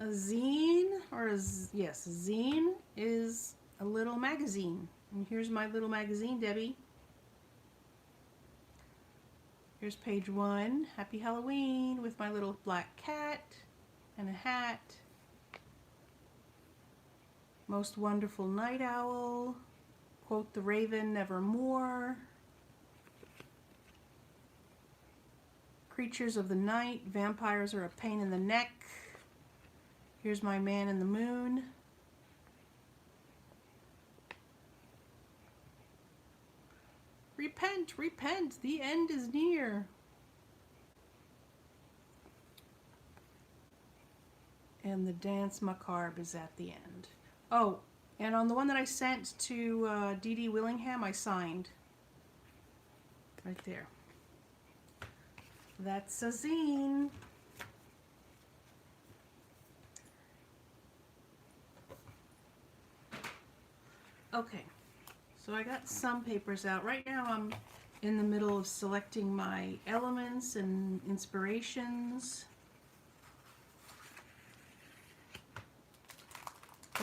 A zine, or yes, a zine is a little magazine. And here's my little magazine, Debbie. Here's page 1. Happy Halloween with my little black cat and a hat. Most wonderful night owl. Quote the raven, nevermore. Creatures of the night. Vampires are a pain in the neck. Here's my man in the moon. Repent, repent, the end is near. And the dance macabre is at the end. Oh, and on the one that I sent to Dee Dee Willingham, I signed. Right there. That's a zine. Okay, so I got some papers out. Right now I'm in the middle of selecting my elements and inspirations.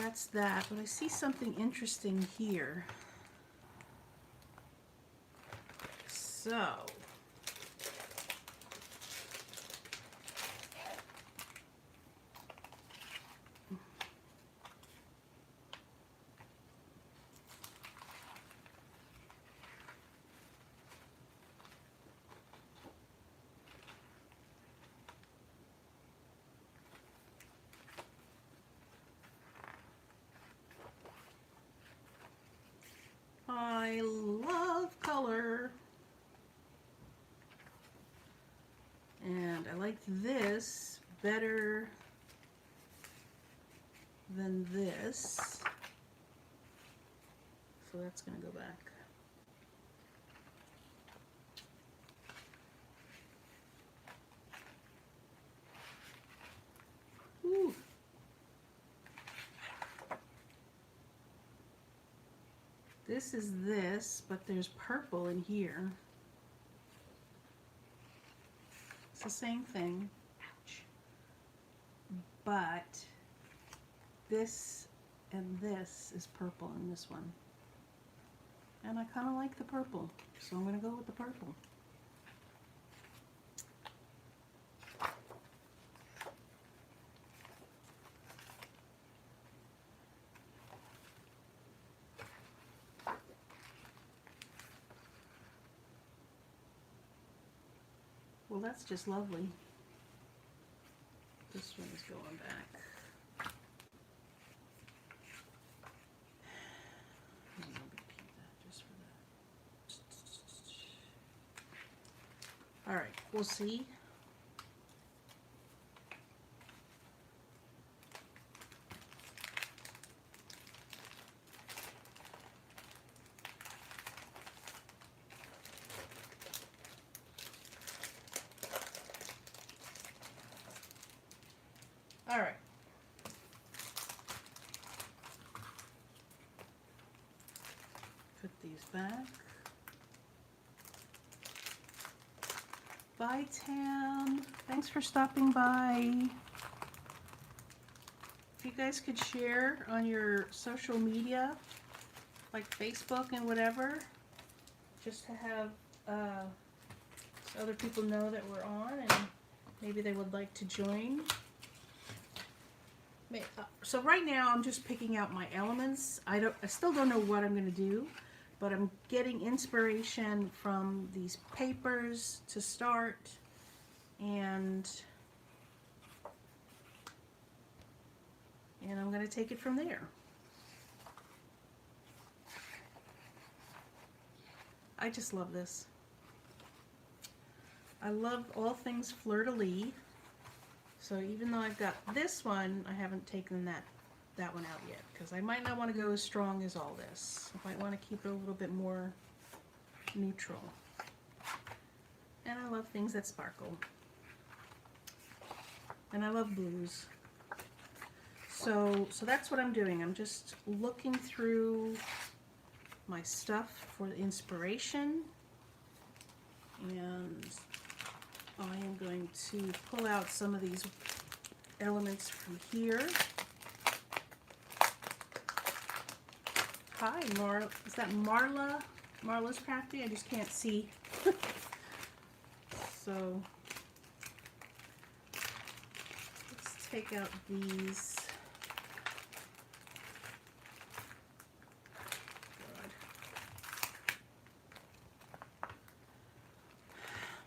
That's that, but I see something interesting here. So, I love color. And I like this better than this. So that's going to go back. Ooh. This is this, but there's purple in here. It's the same thing. Ouch. But this and this is purple in this one. And I kind of like the purple, so I'm going to go with the purple. Well, that's just lovely. This one is going back. I'm gonna repeat that just for that. All right, we'll see. All right. Put these back. Bye, Tam. Thanks for stopping by. If you guys could share on your social media, like Facebook and whatever, just to have so other people know that we're on and maybe they would like to join. So right now I'm just picking out my elements. I still don't know what I'm going to do, but I'm getting inspiration from these papers to start, and I'm going to take it from there. I just love this. I love all things fleur-de-lis. So even though I've got this one, I haven't taken that one out yet, because I might not want to go as strong as all this. I might want to keep it a little bit more neutral. And I love things that sparkle. And I love blues. So that's what I'm doing. I'm just looking through my stuff for inspiration, and I am going to pull out some of these elements from here. Hi, Marla. Is that Marla? Marla's Crafty? I just can't see. So let's take out these.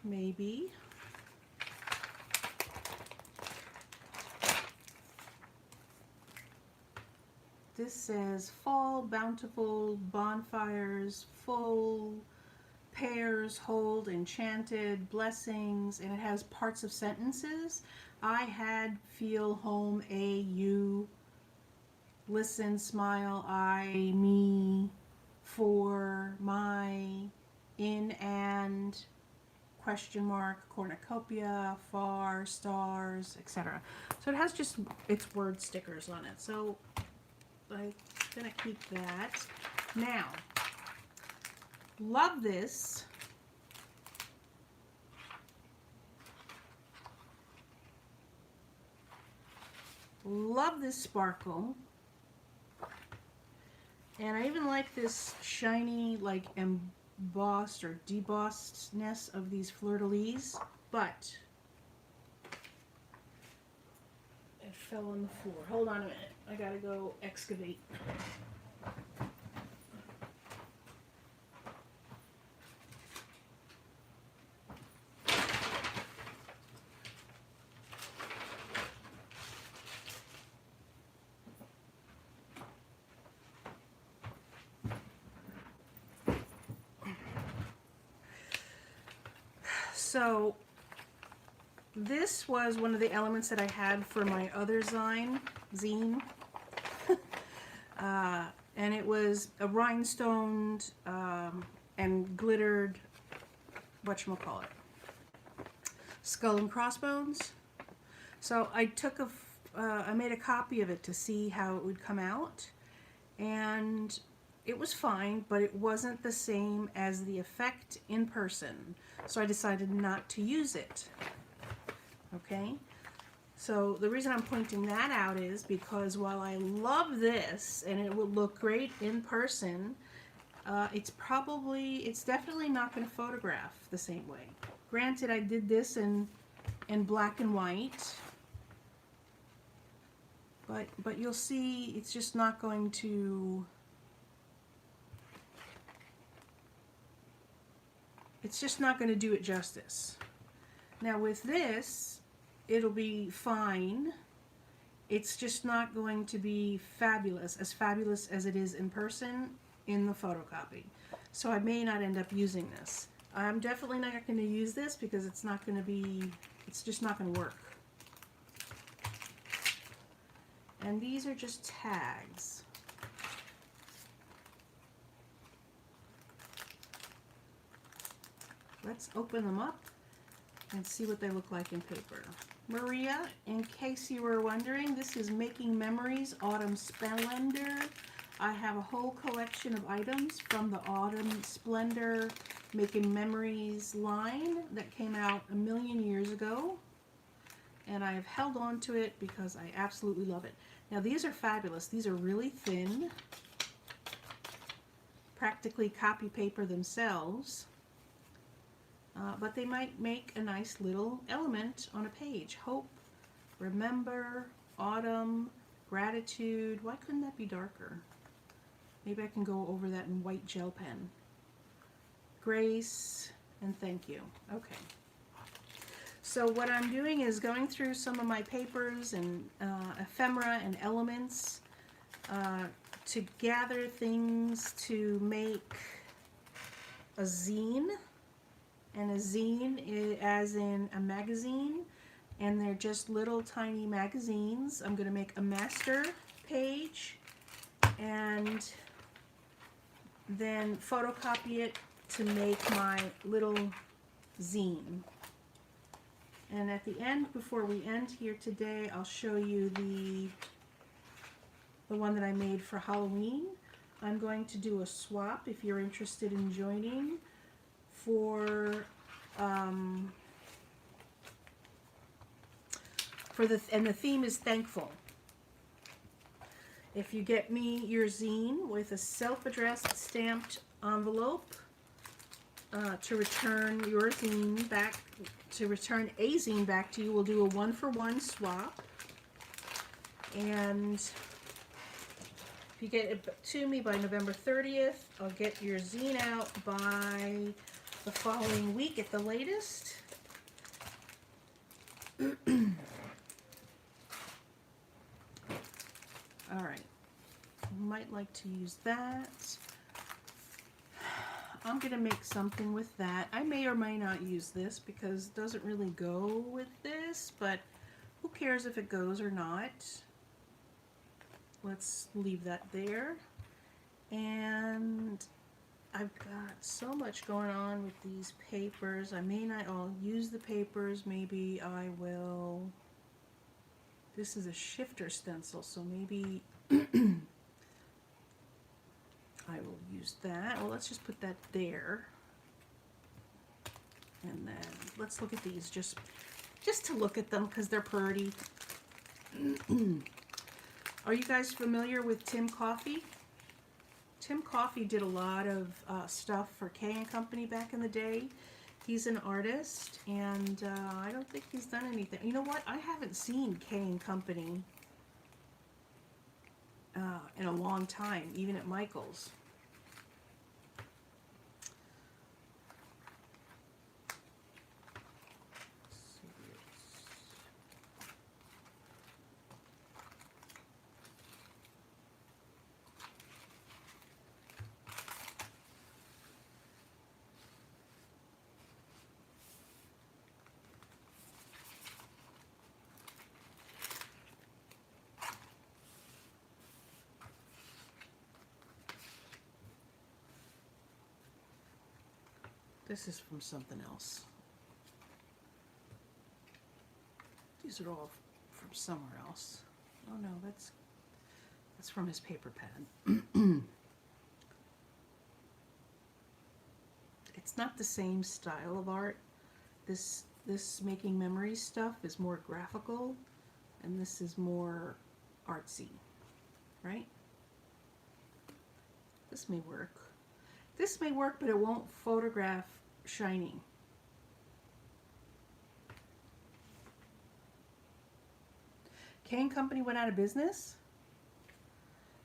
Maybe. This says fall, bountiful, bonfires, full, pears, hold, enchanted, blessings, and it has parts of sentences. I had, feel, home, a, you, listen, smile, I, me, for, my, in, and, question mark, cornucopia, far, stars, etc. So it has just its word stickers on it. So I'm gonna keep that. Now, love this. Love this sparkle. And I even like this shiny, like, embossed or debossedness of these fleur-de-lis, but it fell on the floor. Hold on a minute. I gotta go excavate. So this was one of the elements that I had for my other zine. And it was a rhinestoned and glittered, whatchamacallit, skull and crossbones. So I took I made a copy of it to see how it would come out, and it was fine, but it wasn't the same as the effect in person. So I decided not to use it. Okay? So the reason I'm pointing that out is because while I love this and it would look great in person, it's definitely not going to photograph the same way. Granted, I did this in black and white, but you'll see it's just not going to. It's just not going to do it justice. Now with this, it'll be fine. It's just not going to be fabulous as it is in person in the photocopy. So I may not end up using this. I'm definitely not going to use this because it's just not going to work. And these are just tags. Let's open them up and see what they look like in paper. Maria, in case you were wondering, this is Making Memories Autumn Splendor. I have a whole collection of items from the Autumn Splendor Making Memories line that came out a million years ago. And I have held on to it because I absolutely love it. Now these are fabulous. These are really thin, practically copy paper themselves. But they might make a nice little element on a page. Hope, remember, autumn, gratitude. Why couldn't that be darker? Maybe I can go over that in white gel pen. Grace and thank you. Okay. So what I'm doing is going through some of my papers and ephemera and elements to gather things to make a zine. And a zine is as in a magazine, and they're just little tiny magazines. I'm going to make a master page and then photocopy it to make my little zine. And at the end, before we end here today, I'll show you the the one that I made for Halloween. I'm going to do a swap if you're interested in joining for the theme is thankful. If you get me your zine with a self-addressed stamped envelope to return your zine back, to return a zine back to you, we'll do a 1-for-1 swap. And if you get it to me by November 30th, I'll get your zine out by the following week at the latest. All right, might like to use that. I'm gonna make something with that. I may or may not use this because it doesn't really go with this, but who cares if it goes or not? Let's leave that there. And I've got so much going on with these papers. I may not all use the papers. Maybe I will. This is a shifter stencil, so maybe I will use that. Well, let's just put that there. And then let's look at these just to look at them because they're pretty. Are you guys familiar with Tim Coffey? Tim Coffey did a lot of stuff for K & Company back in the day. He's an artist, and I don't think he's done anything. You know what? I haven't seen K & Company in a long time, even at Michael's. This is from something else. These are all from somewhere else. Oh no, that's from his paper pad. It's not the same style of art. This Making Memories stuff is more graphical, and this is more artsy, right? This may work. This may work, but it won't photograph shiny. K & Company went out of business?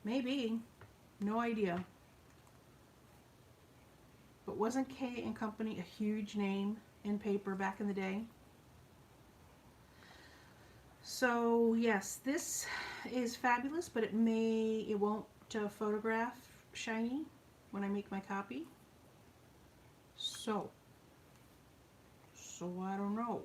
Maybe. No idea. But wasn't K & Company a huge name in paper back in the day? So yes, this is fabulous, but it won't photograph shiny when I make my copy. So I don't know.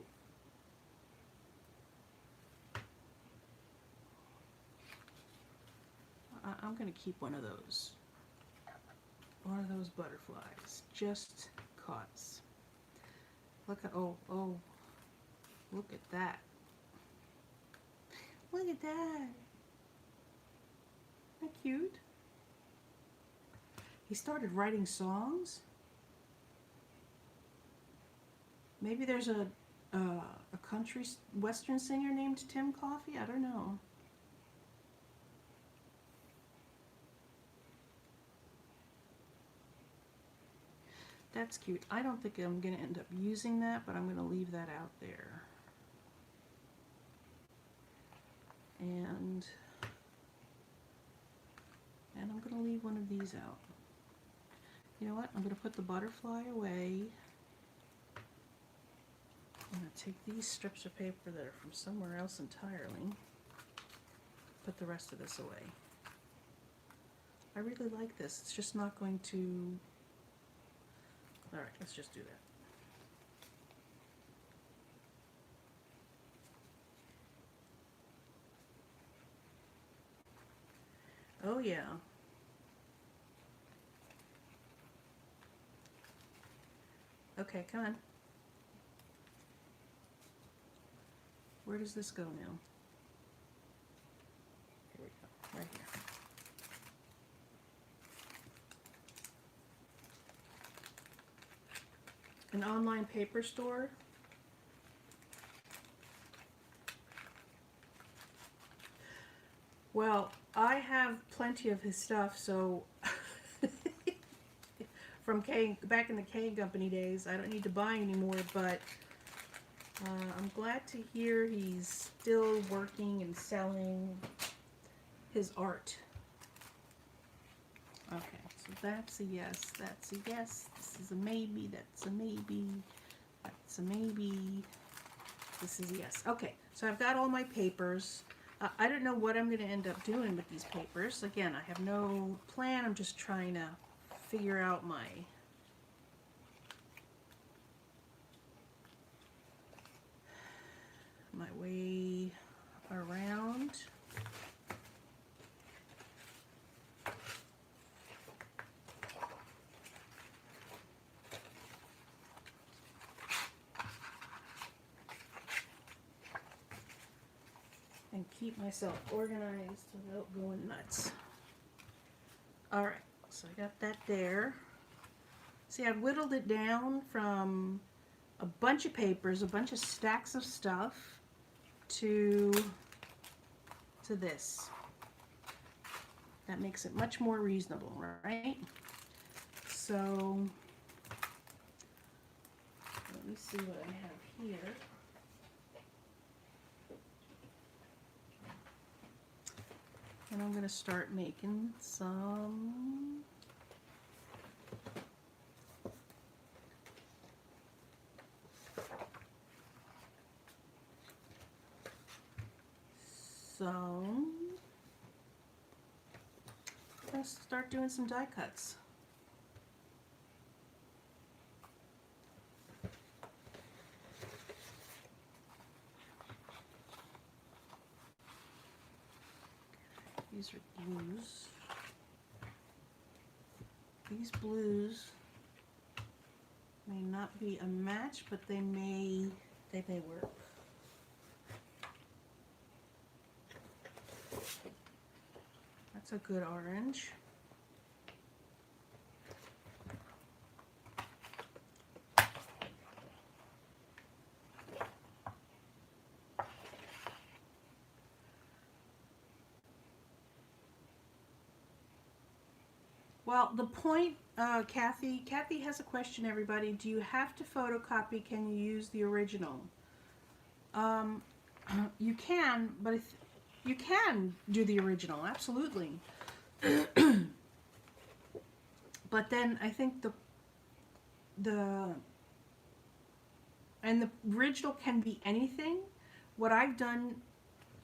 I'm gonna keep one of those butterflies, just cause. Look at, oh, look at that. Look at that. Isn't that cute? He started writing songs. Maybe there's a country western singer named Tim Coffey. I don't know. That's cute. I don't think I'm going to end up using that, but I'm going to leave that out there. And I'm going to leave one of these out. You know what? I'm going to put the butterfly away. I'm going to take these strips of paper that are from somewhere else entirely. Put the rest of this away. I really like this. It's just not going to... Alright, let's just do that. Oh yeah. Okay, come on. Where does this go now? Here we go, right here. an online paper store. Well, I have plenty of his stuff, so from back in the K Company days, I don't need to buy anymore, but I'm glad to hear he's still working and selling his art. Okay, so that's a yes, that's a yes, this is a maybe, that's a maybe, that's a maybe, this is a yes. Okay, so I've got all my papers. I don't know what I'm going to end up doing with these papers. Again, I have no plan. I'm just trying to figure out my way around. And keep myself organized without going nuts. Alright, so I got that there. See, I've whittled it down from a bunch of papers, a bunch of stacks of stuff, to this. That makes it much more reasonable, right? So, let me see what I have here. And I'm going to start making some let's start doing some die cuts. These are blues. These blues may not be a match, but they may work. That's a good orange. Well, the point, Kathy has a question, everybody. Do you have to photocopy? Can you use the original? You can, but if you can do the original, absolutely. But then I think the original can be anything. What I've done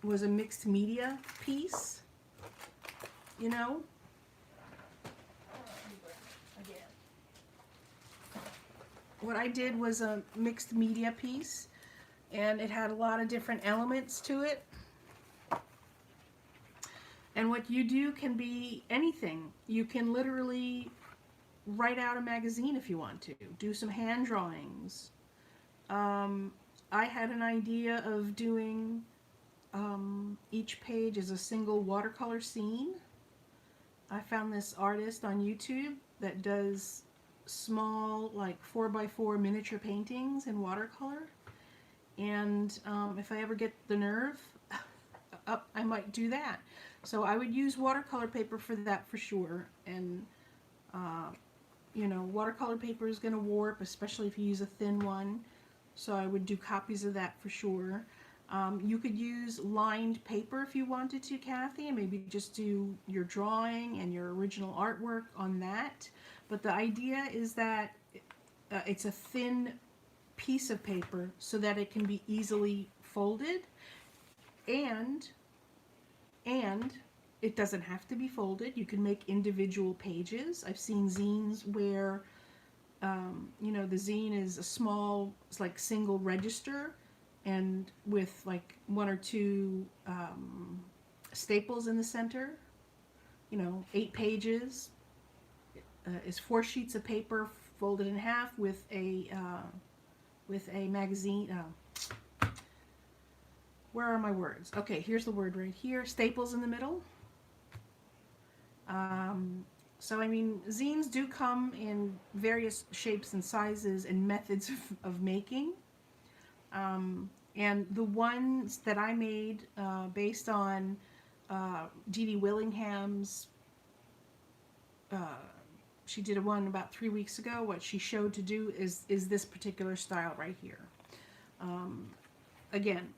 was a mixed media piece, you know. What I did was a mixed media piece, and it had a lot of different elements to it. And what you do can be anything. You can literally write out a magazine if you want to. Do some hand drawings. I had an idea of doing each page as a single watercolor scene. I found this artist on YouTube that does small, like 4x4 miniature paintings in watercolor. And if I ever get the nerve up, I might do that. So I would use watercolor paper for that for sure. And you know, watercolor paper is going to warp, especially if you use a thin one. So I would do copies of that for sure. You could use lined paper if you wanted to, Kathy, and maybe just do your drawing and your original artwork on that. But the idea is that it's a thin piece of paper so that it can be easily folded, and it doesn't have to be folded. You can make individual pages. I've seen zines where you know, the zine is a small, it's like single register, and with like 1 or 2 staples in the center. You know, 8 pages is 4 sheets of paper folded in half with a magazine. Where are my words? Okay, here's the word right here. Staples in the middle. So, I mean, zines do come in various shapes and sizes and methods of making. And the ones that I made based on Dee Dee Willingham's, she did one about 3 weeks ago. What she showed to do is this particular style right here. Again,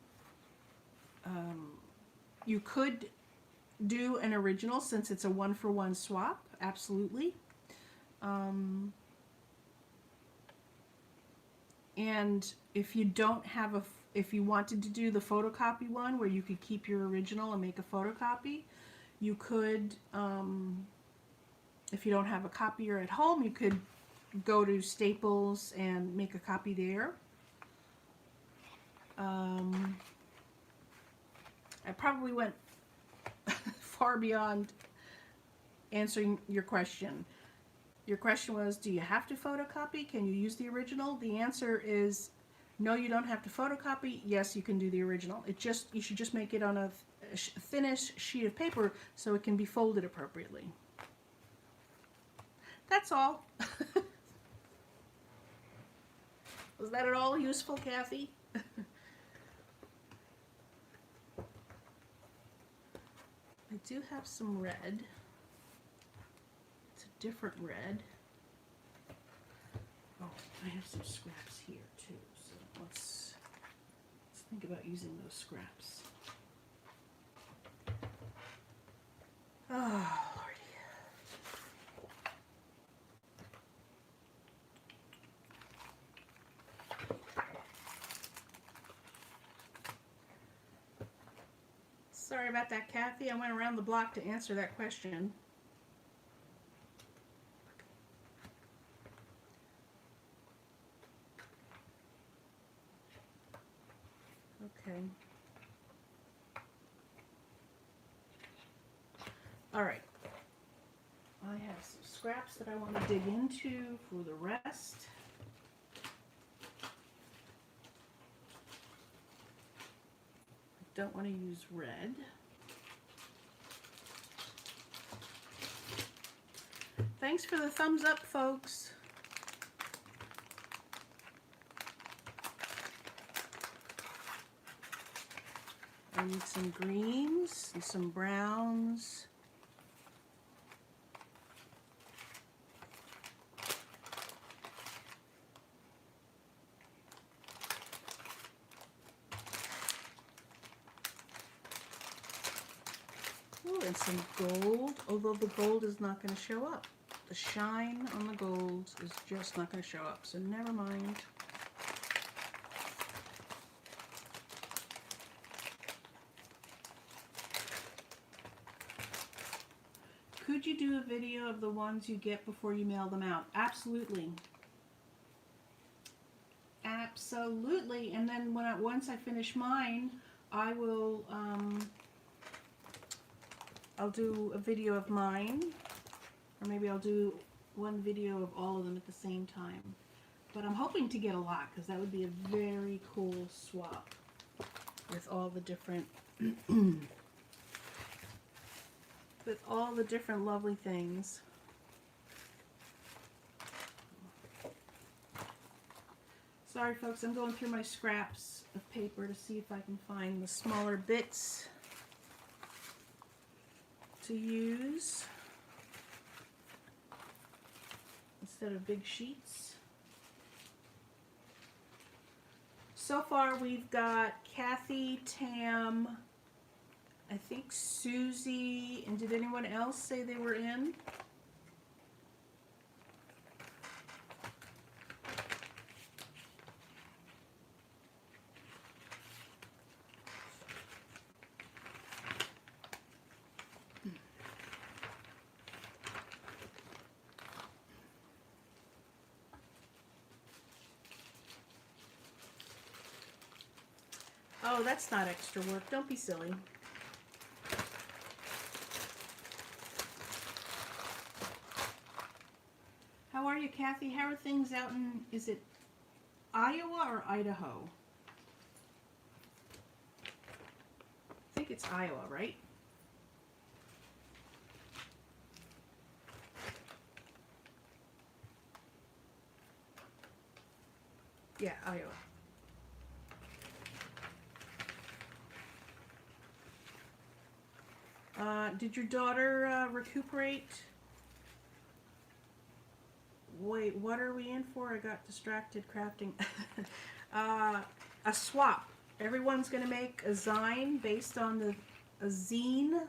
you could do an original since it's a one-for-one swap, absolutely. And if you don't have if you wanted to do the photocopy one where you could keep your original and make a photocopy, you could, if you don't have a copier at home, you could go to Staples and make a copy there. I probably went far beyond answering your question. Your question was, do you have to photocopy? Can you use the original? The answer is no, you don't have to photocopy. Yes, you can do the original. You should just make it on a thinnish sheet of paper so it can be folded appropriately. That's all. Was that at all useful, Kathy? I do have some red. It's a different red. Oh, I have some scraps here too, so let's think about using those scraps. Oh, Lordy. Sorry about that, Kathy. I went around the block to answer that question. Okay. All right. I have some scraps that I want to dig into for the rest. I don't want to use red. Thanks for the thumbs up, folks. I need some greens and some browns. Ooh, and some gold, although the gold is not going to show up. The shine on the gold is just not going to show up, so never mind. Could you do a video of the ones you get before you mail them out? Absolutely. Absolutely. And then once I finish mine, I will, I'll do a video of mine, or maybe I'll do one video of all of them at the same time. But I'm hoping to get a lot, because that would be a very cool swap with all the different with all the different lovely things. Sorry folks, I'm going through my scraps of paper to see if I can find the smaller bits to use instead of big sheets. So far we've got Kathy, Tam, I think Susie, and did anyone else say they were in? Oh, that's not extra work. Don't be silly. How are you, Kathy? How are things out in, is it Iowa or Idaho? I think it's Iowa, right? Yeah, Iowa. Did your daughter recuperate? Wait, what are we in for? I got distracted crafting. A swap. Everyone's going to make a zine based on a zine.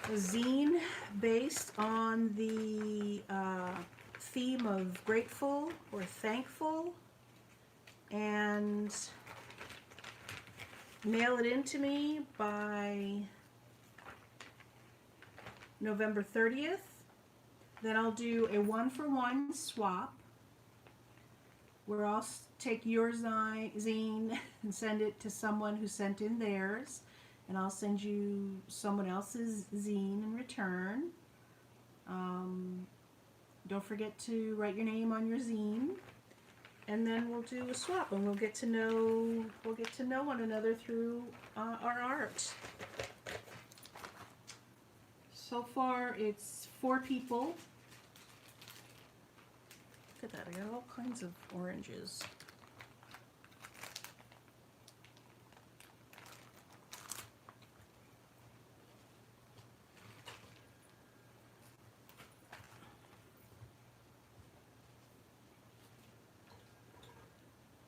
A zine based on the theme of grateful or thankful, and mail it in to me by November 30th. Then I'll do a one-for-one swap where I'll take your zine and send it to someone who sent in theirs, and I'll send you someone else's zine in return. Don't forget to write your name on your zine, and then we'll do a swap, and we'll get to know one another through our art. So far, it's 4 people. Look at that! I got all kinds of oranges.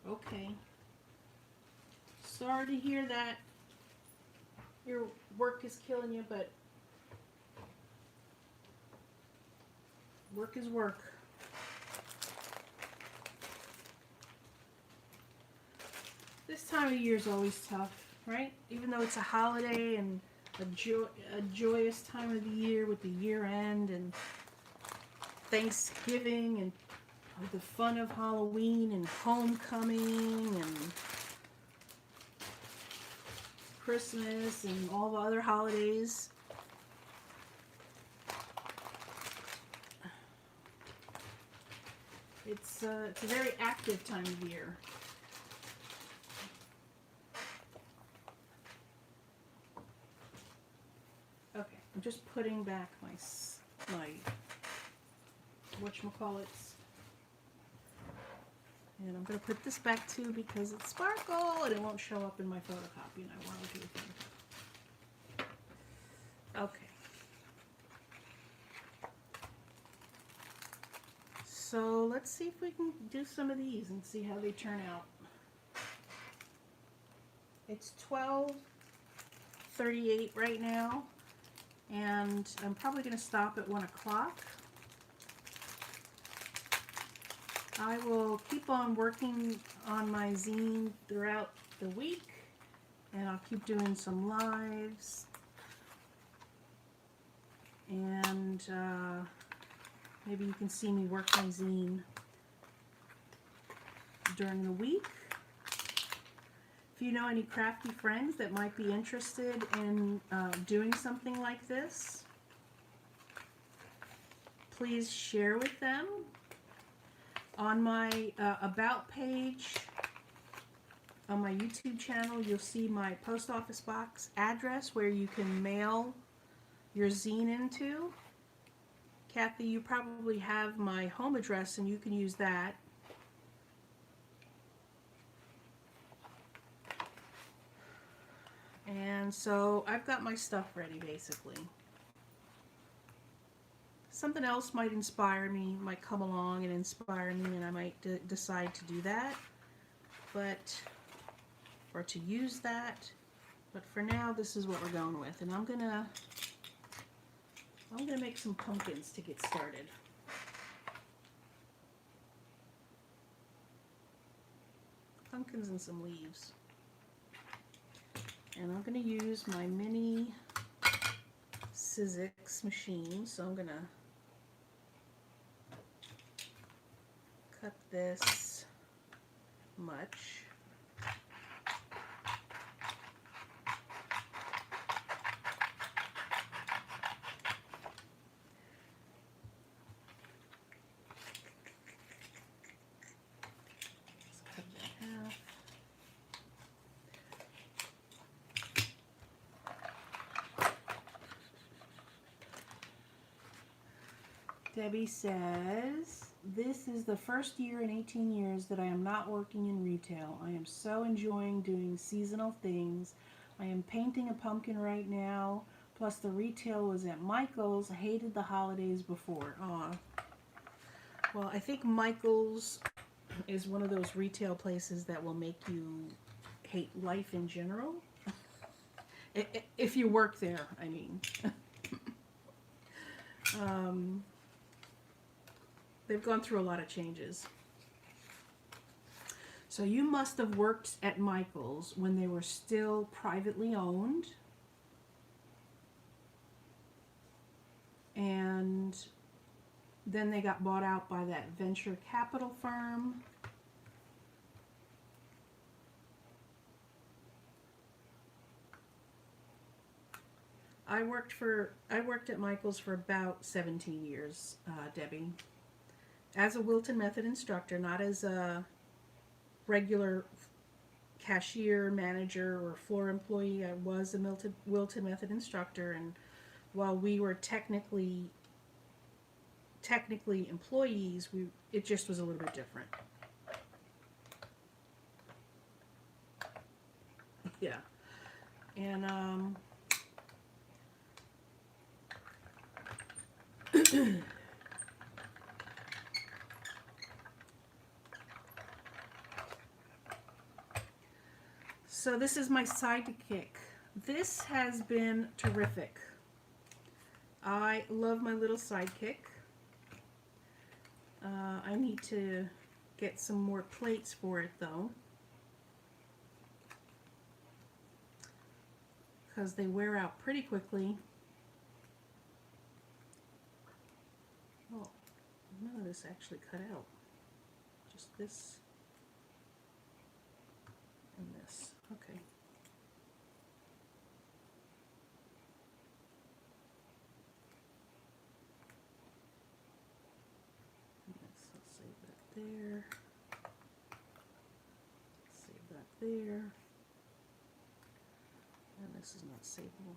Okay. Sorry to hear that your work is killing you, but work is work. This time of year is always tough, right? Even though it's a holiday and a joyous time of the year with the year end and Thanksgiving and the fun of Halloween and homecoming and Christmas and all the other holidays. It's a very active time of year. Okay, I'm just putting back my whatchamacallits. And I'm going to put this back too because it's sparkle and it won't show up in my photocopy, and I want to do it. Okay. So let's see if we can do some of these and see how they turn out. It's 12:38 right now, and I'm probably going to stop at 1 o'clock. I will keep on working on my zine throughout the week, and I'll keep doing some lives, and maybe you can see me work my zine during the week. If you know any crafty friends that might be interested in doing something like this, please share with them. On my About page on my YouTube channel, you'll see my post office box address where you can mail your zine into. Kathy, you probably have my home address and you can use that. And so I've got my stuff ready basically. Something else might inspire me, might come along and inspire me, and I might decide to do that, or to use that. But for now, this is what we're going with, and I'm gonna make some pumpkins to get started. Pumpkins and some leaves, and I'm gonna use my mini Sizzix machine, so I'm gonna cut this much. Let's cut that in half. Debbie says, this is the first year in 18 years that I am not working in retail. I am so enjoying doing seasonal things. I am painting a pumpkin right now. Plus the retail was at Michael's. I hated the holidays before. Aw. Well, I think Michael's is one of those retail places that will make you hate life in general. If you work there, I mean. They've gone through a lot of changes. So you must have worked at Michael's when they were still privately owned. And then they got bought out by that venture capital firm. I worked at Michael's for about 17 years, Debbie, as a Wilton Method instructor, not as a regular cashier, manager, or floor employee. I was a Wilton Method instructor, and while we were technically employees, it just was a little bit different. Yeah, and so this is my sidekick. This has been terrific. I love my little sidekick. I need to get some more plates for it though, because they wear out pretty quickly. Oh, none of this actually cut out. Just this and this. Okay. Yes, I'll save that there. Save that there. And this is not savable.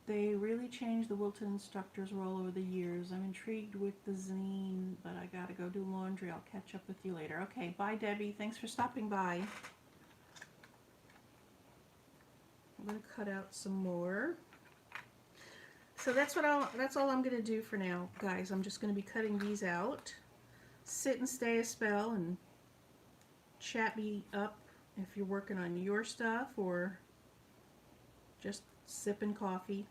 They really changed the Wilton instructor's role over the years. I'm intrigued with the zine, but I gotta go do laundry. I'll catch up with you later. Okay, bye Debbie. Thanks for stopping by. I'm gonna cut out some more. So that's all I'm gonna do for now, guys. I'm just gonna be cutting these out. Sit and stay a spell and chat me up if you're working on your stuff or just sipping coffee.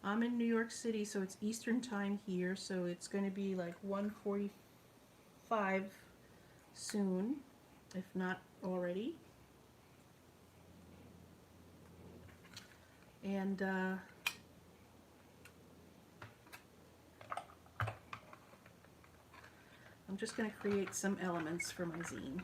I'm in New York City, so it's Eastern time here, so it's going to be like 1:45 soon, if not already. And I'm just going to create some elements for my zine.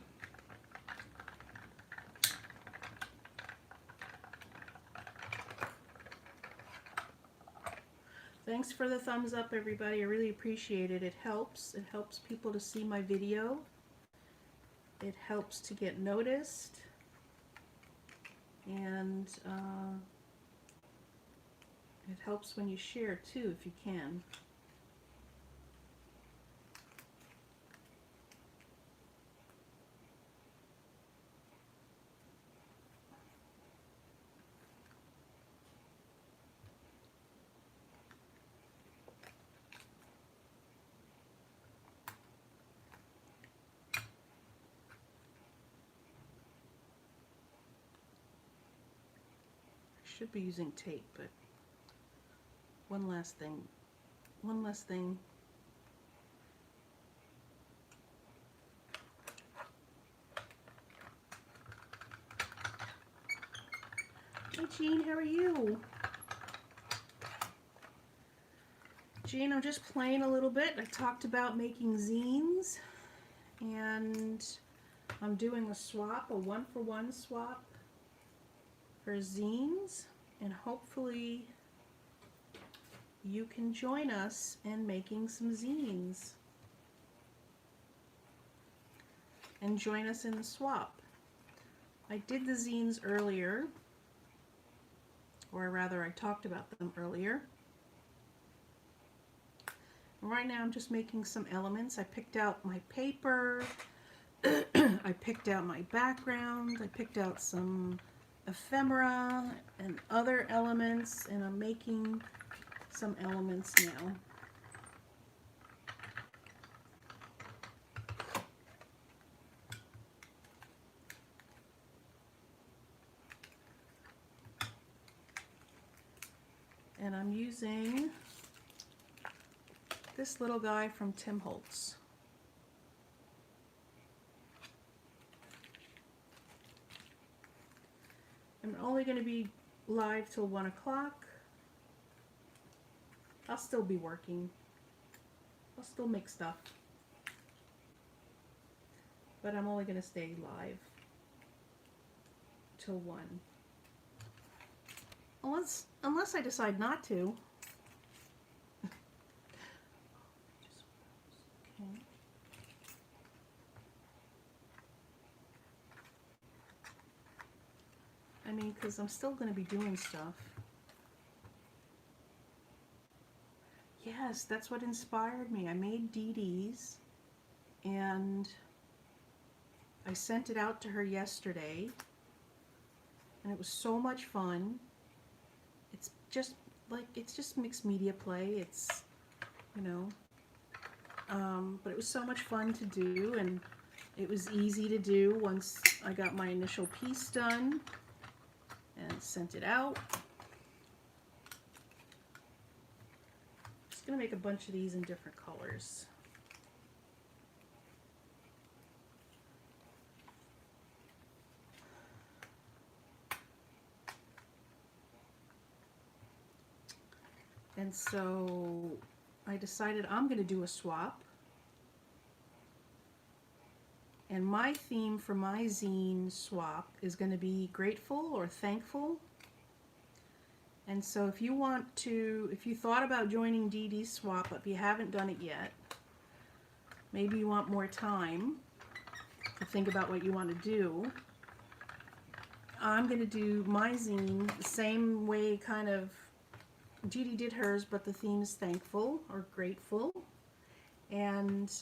Thanks for the thumbs up, everybody. I really appreciate it. It helps. It helps people to see my video. It helps to get noticed. And it helps when you share too, if you can. Should be using tape, but one last thing. Hey Jean, how are you? Jean, I'm just playing a little bit. I talked about making zines, and I'm doing a swap, a 1-for-1 swap for zines, and hopefully you can join us in making some zines and join us in the swap. I did the zines earlier, or rather I talked about them earlier. And right now I'm just making some elements. I picked out my paper, I picked out my background, I picked out some ephemera and other elements, and I'm making some elements now. And I'm using this little guy from Tim Holtz. I'm only going to be live till 1 o'clock. I'll still be working. I'll still make stuff. But I'm only going to stay live till 1. Unless I decide not to. Okay. I mean, because I'm still going to be doing stuff. Yes, that's what inspired me. I made DDs and I sent it out to her yesterday, and it was so much fun. It's just mixed media play. It's, you know, but it was so much fun to do, and it was easy to do once I got my initial piece done and sent it out. Just gonna make a bunch of these in different colors. And so I decided I'm going to do a swap. And my theme for my zine swap is going to be grateful or thankful. And so if you thought about joining DD Swap, but you haven't done it yet, maybe you want more time to think about what you want to do, I'm going to do my zine the same way kind of Judy did hers, but the theme is thankful or grateful, and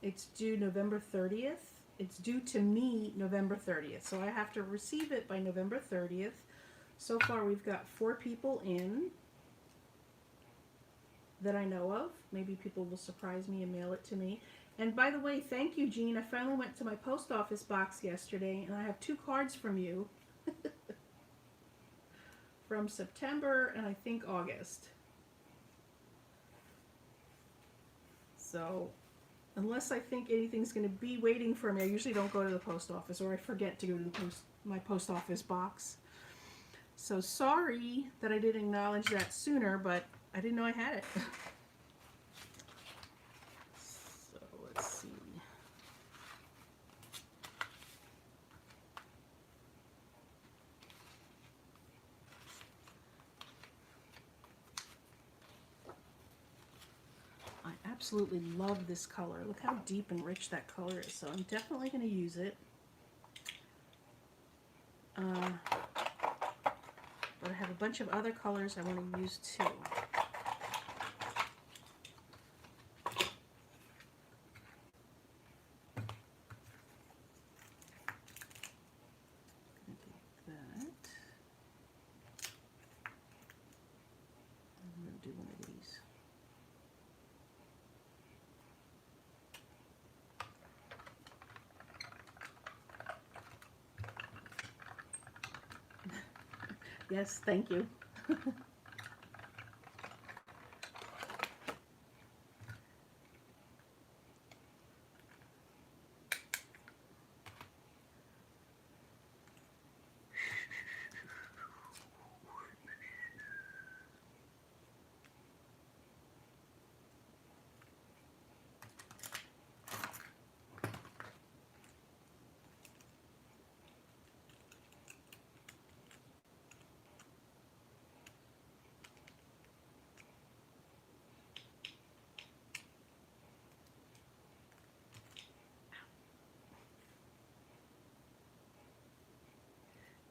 it's due November 30th. It's due to me November 30th, so I have to receive it by November 30th. So far we've got 4 people in that I know of. Maybe people will surprise me and mail it to me. And by the way, thank you, Jean. I finally went to my post office box yesterday, and I have 2 cards from you. From September and I think August. So unless I think anything's going to be waiting for me, I usually don't go to the post office, or I forget to go to my post office box. So sorry that I didn't acknowledge that sooner, but I didn't know I had it. So let's see. I absolutely love this color. Look how deep and rich that color is. So I'm definitely going to use it. But I have a bunch of other colors I want to use too. Yes, thank you.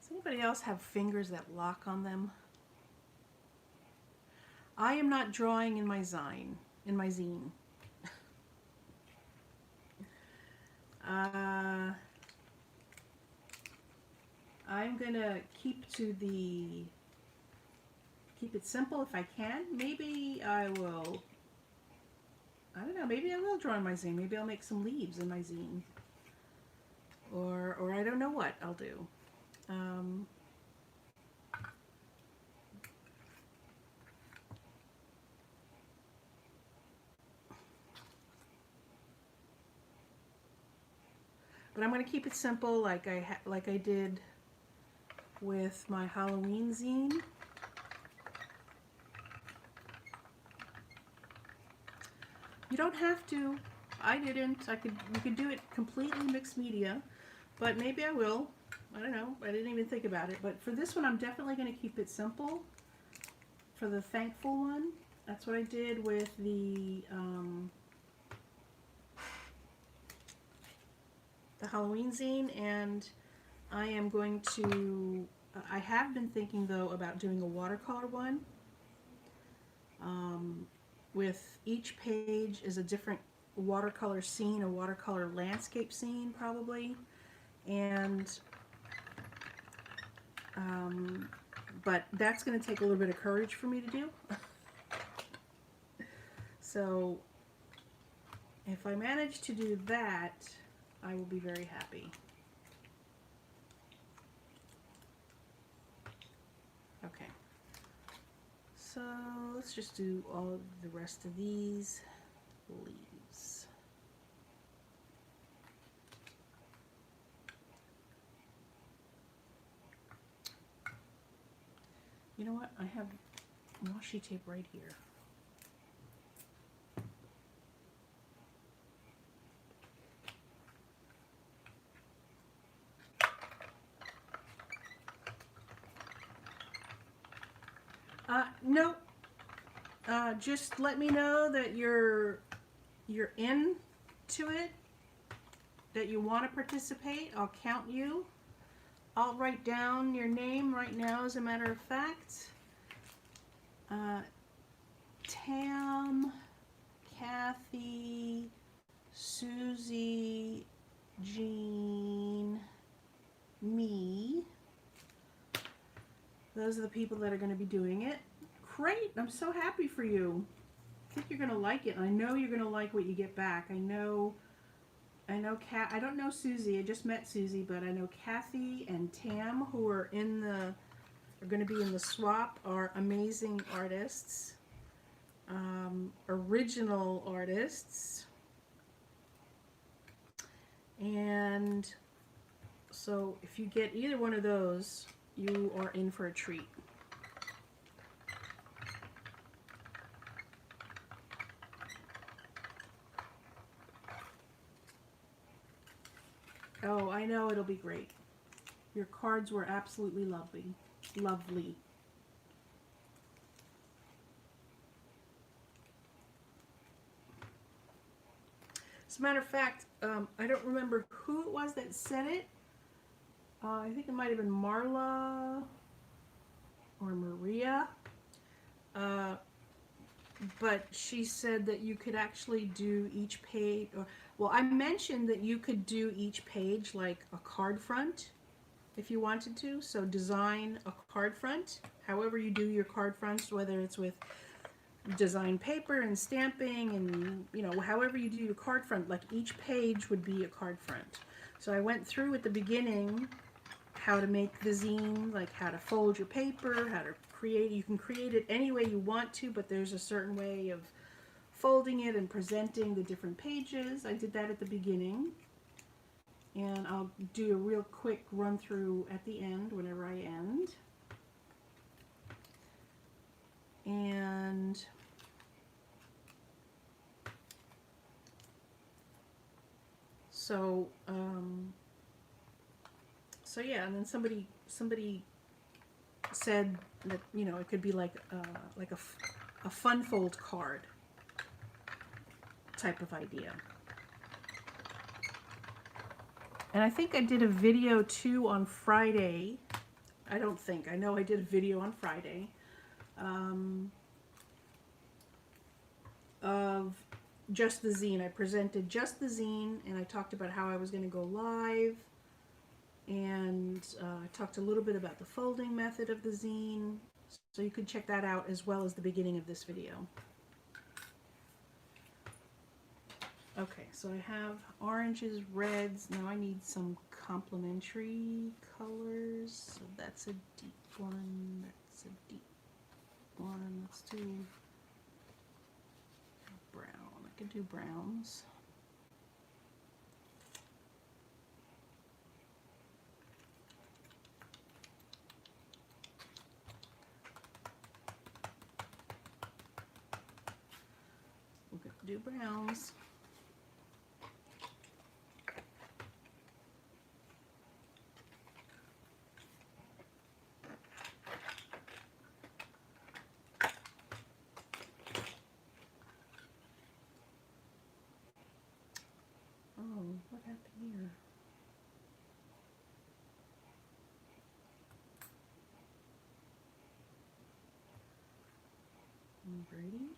Does anybody else have fingers that lock on them? I am not drawing in my zine, I'm gonna keep it simple if I can. Maybe I will, I don't know, maybe I will draw in my zine. Maybe I'll make some leaves in my zine. Or I don't know what I'll do. But I'm going to keep it simple like I did with my Halloween zine. You don't have to. I didn't. You could do it completely mixed media, but maybe I will. I don't know. I didn't even think about it. But for this one, I'm definitely going to keep it simple. For the thankful one, that's what I did with the Halloween zine, and I am going to, I have been thinking though about doing a watercolor one. With each page is a different watercolor scene, a watercolor landscape scene probably, and but that's going to take a little bit of courage for me to do. So if I manage to do that, I will be very happy. Okay, so let's just do all of the rest of these leaves. You know what? I have washi tape right here. No. Just let me know that you're into it, that you want to participate. I'll count you. I'll write down your name right now, as a matter of fact. Tam, Kathy, Susie, Jean, me. Those are the people that are going to be doing it. Great! I'm so happy for you. I think you're going to like it. I know you're going to like what you get back. I know I don't know Susie. I just met Susie, but I know Kathy and Tam, who are going to be in the swap, are amazing artists, original artists, and so if you get either one of those, you are in for a treat. Oh, I know it'll be great. Your cards were absolutely lovely. Lovely. As a matter of fact, I don't remember who it was that said it. I think it might have been Marla or Maria. But she said that you could actually do each page, well, I mentioned that you could do each page like a card front if you wanted to. So design a card front, however you do your card fronts, whether it's with design paper and stamping and, you know, however you do your card front, like each page would be a card front. So I went through at the beginning how to make the zine, like how to fold your paper, how to create, you can create it any way you want to, but there's a certain way of folding it and presenting the different pages. I did that at the beginning, and I'll do a real quick run through at the end whenever I end. And so yeah, and then somebody said that, you know, it could be like a fun fold card type of idea. And I think I did a video too on Friday. I know I did a video on Friday of just the zine. I presented just the zine, and I talked about how I was going to go live, and I talked a little bit about the folding method of the zine, so you can check that out as well as the beginning of this video. Okay, so I have oranges, reds. Now I need some complementary colors. So that's a deep one. That's a deep one. Let's do brown. I can do browns. We're going to do browns. What happened here? Brady?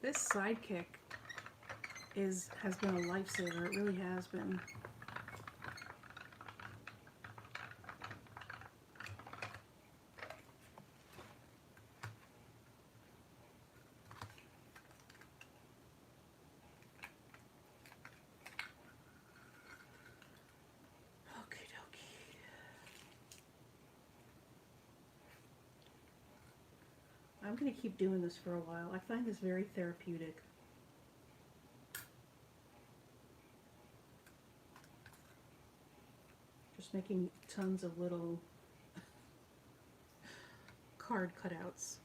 This sidekick has been a lifesaver. It really has been. I'm going to keep doing this for a while. I find this very therapeutic. Just making tons of little card cutouts.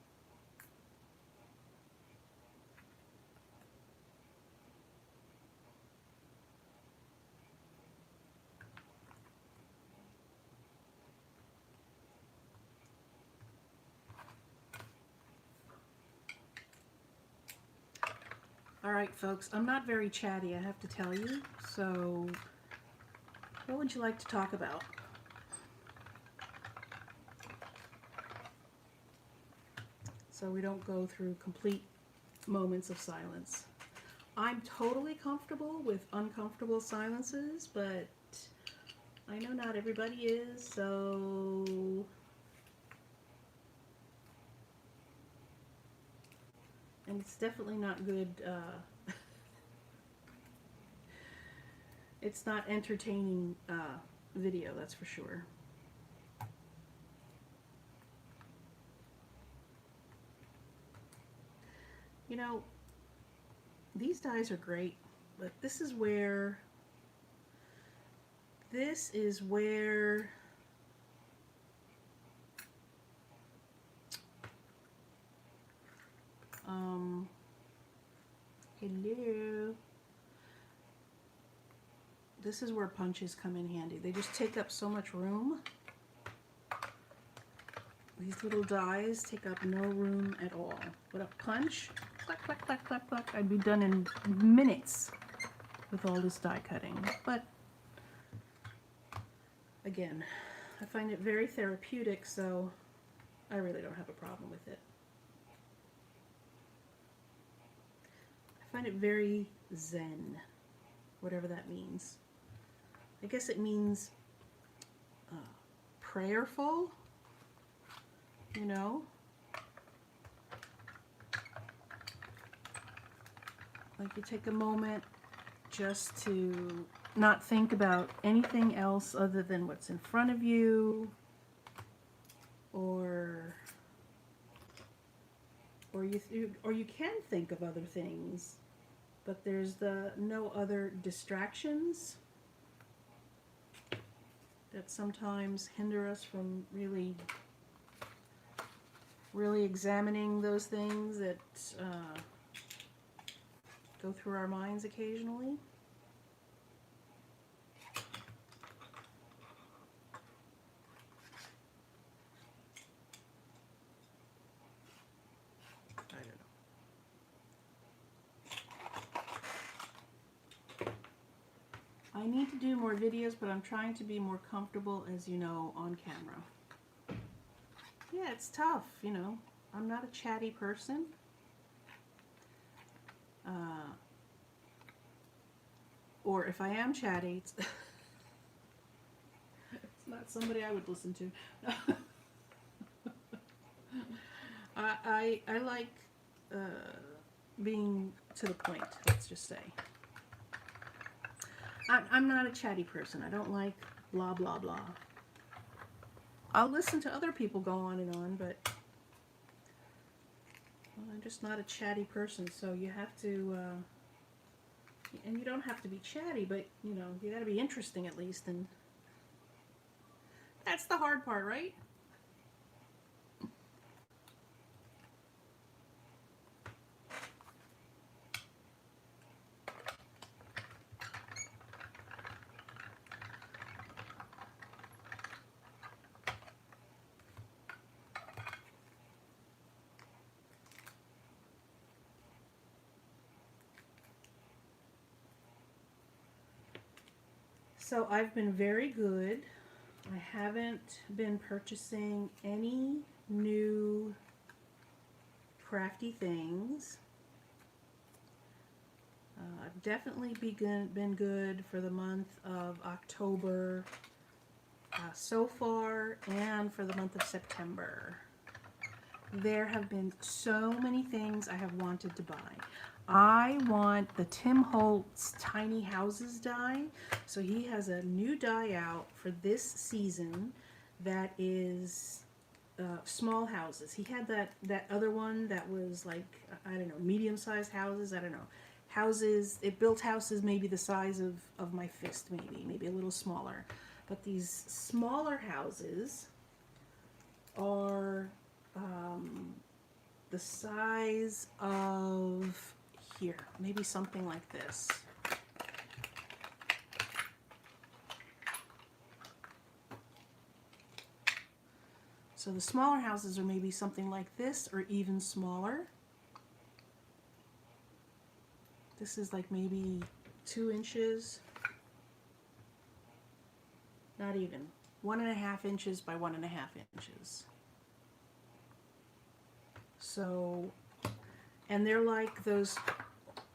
Alright folks, I'm not very chatty, I have to tell you, so what would you like to talk about? So we don't go through complete moments of silence. I'm totally comfortable with uncomfortable silences, but I know not everybody is, so and it's definitely not good, it's not entertaining video, that's for sure. You know, these dies are great, but this is where hello. This is where punches come in handy. They just take up so much room. These little dies take up no room at all. But a punch, clack, clack, clack, clack, clack, I'd be done in minutes with all this die cutting. But again, I find it very therapeutic, so I really don't have a problem with it. I find it very zen, whatever that means. I guess it means prayerful, you know? Like you take a moment just to not think about anything else other than what's in front of you, or you can think of other things, but there's no other distractions that sometimes hinder us from really examining those things that go through our minds occasionally. I need to do more videos, but I'm trying to be more comfortable, as you know, on camera. Yeah, it's tough, you know. I'm not a chatty person. Or if I am chatty, it's, it's not somebody I would listen to. I like being to the point, let's just say. I'm not a chatty person. I don't like blah, blah, blah. I'll listen to other people go on and on, but well, I'm just not a chatty person, so you have to, and you don't have to be chatty, but, you know, you gotta be interesting at least, and that's the hard part, right? So I've been very good. I haven't been purchasing any new crafty things. I've definitely been good for the month of October so far, and for the month of September. There have been so many things I have wanted to buy. I want the Tim Holtz Tiny Houses die. So he has a new die out for this season that is small houses. He had that other one that was like, I don't know, medium-sized houses. I don't know. Houses, it built houses maybe the size of my fist, maybe a little smaller. But these smaller houses are the size of here, maybe something like this. So the smaller houses are maybe something like this or even smaller. This is like maybe 2 inches. Not even. 1.5 inches by 1.5 inches. So, and they're like those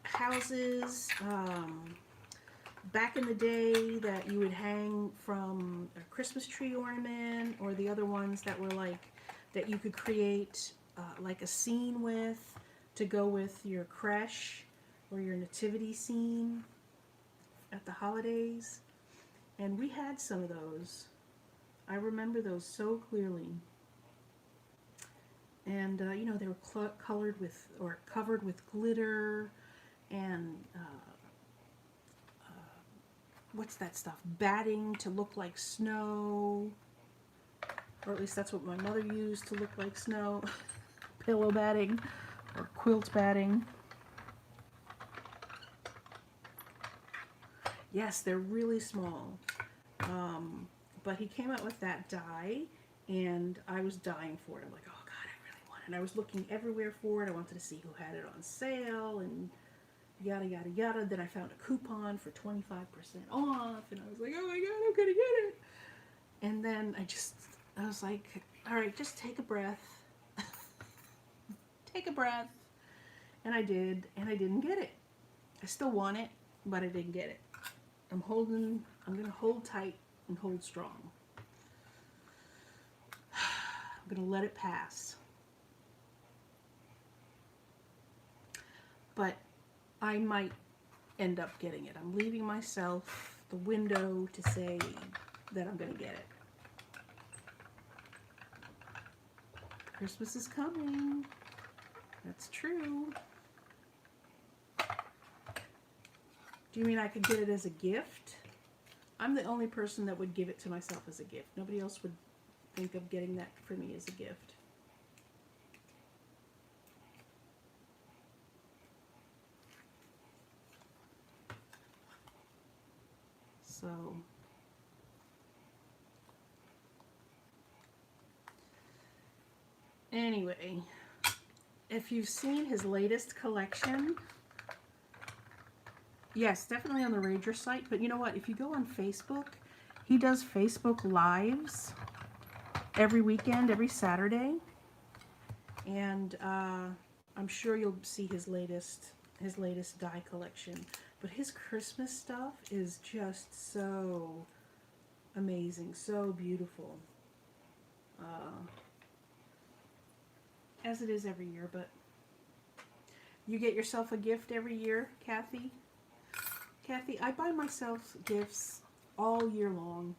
houses back in the day that you would hang from a Christmas tree ornament, or the other ones that were like, that you could create like a scene with to go with your creche or your nativity scene at the holidays. And we had some of those. I remember those so clearly. And you know, they were colored with, or covered with glitter and what's that stuff? Batting to look like snow, or at least that's what my mother used to look like snow. Pillow batting or quilt batting. Yes, they're really small. But he came out with that die, and I was dying for it. I'm like, oh God, I really want it. And I was looking everywhere for it. I wanted to see who had it on sale, and yada, yada, yada. Then I found a coupon for 25% off, and I was like, oh my God, I'm gonna get it. And then I was like, all right, just take a breath. Take a breath. And I did, and I didn't get it. I still want it, but I didn't get it. I'm gonna hold tight and hold strong. I'm gonna let it pass. But I might end up getting it. I'm leaving myself the window to say that I'm gonna get it. Christmas is coming. That's true. Do you mean I could get it as a gift? I'm the only person that would give it to myself as a gift. Nobody else would think of getting that for me as a gift. So, anyway, if you've seen his latest collection, Yes, definitely on the Rager site. But you know what? If you go on Facebook, he does Facebook Lives every weekend, every Saturday. And I'm sure you'll see his latest dye collection. But his Christmas stuff is just so amazing, so beautiful. As it is every year, but you get yourself a gift every year, Kathy? Kathy, I buy myself gifts all year long.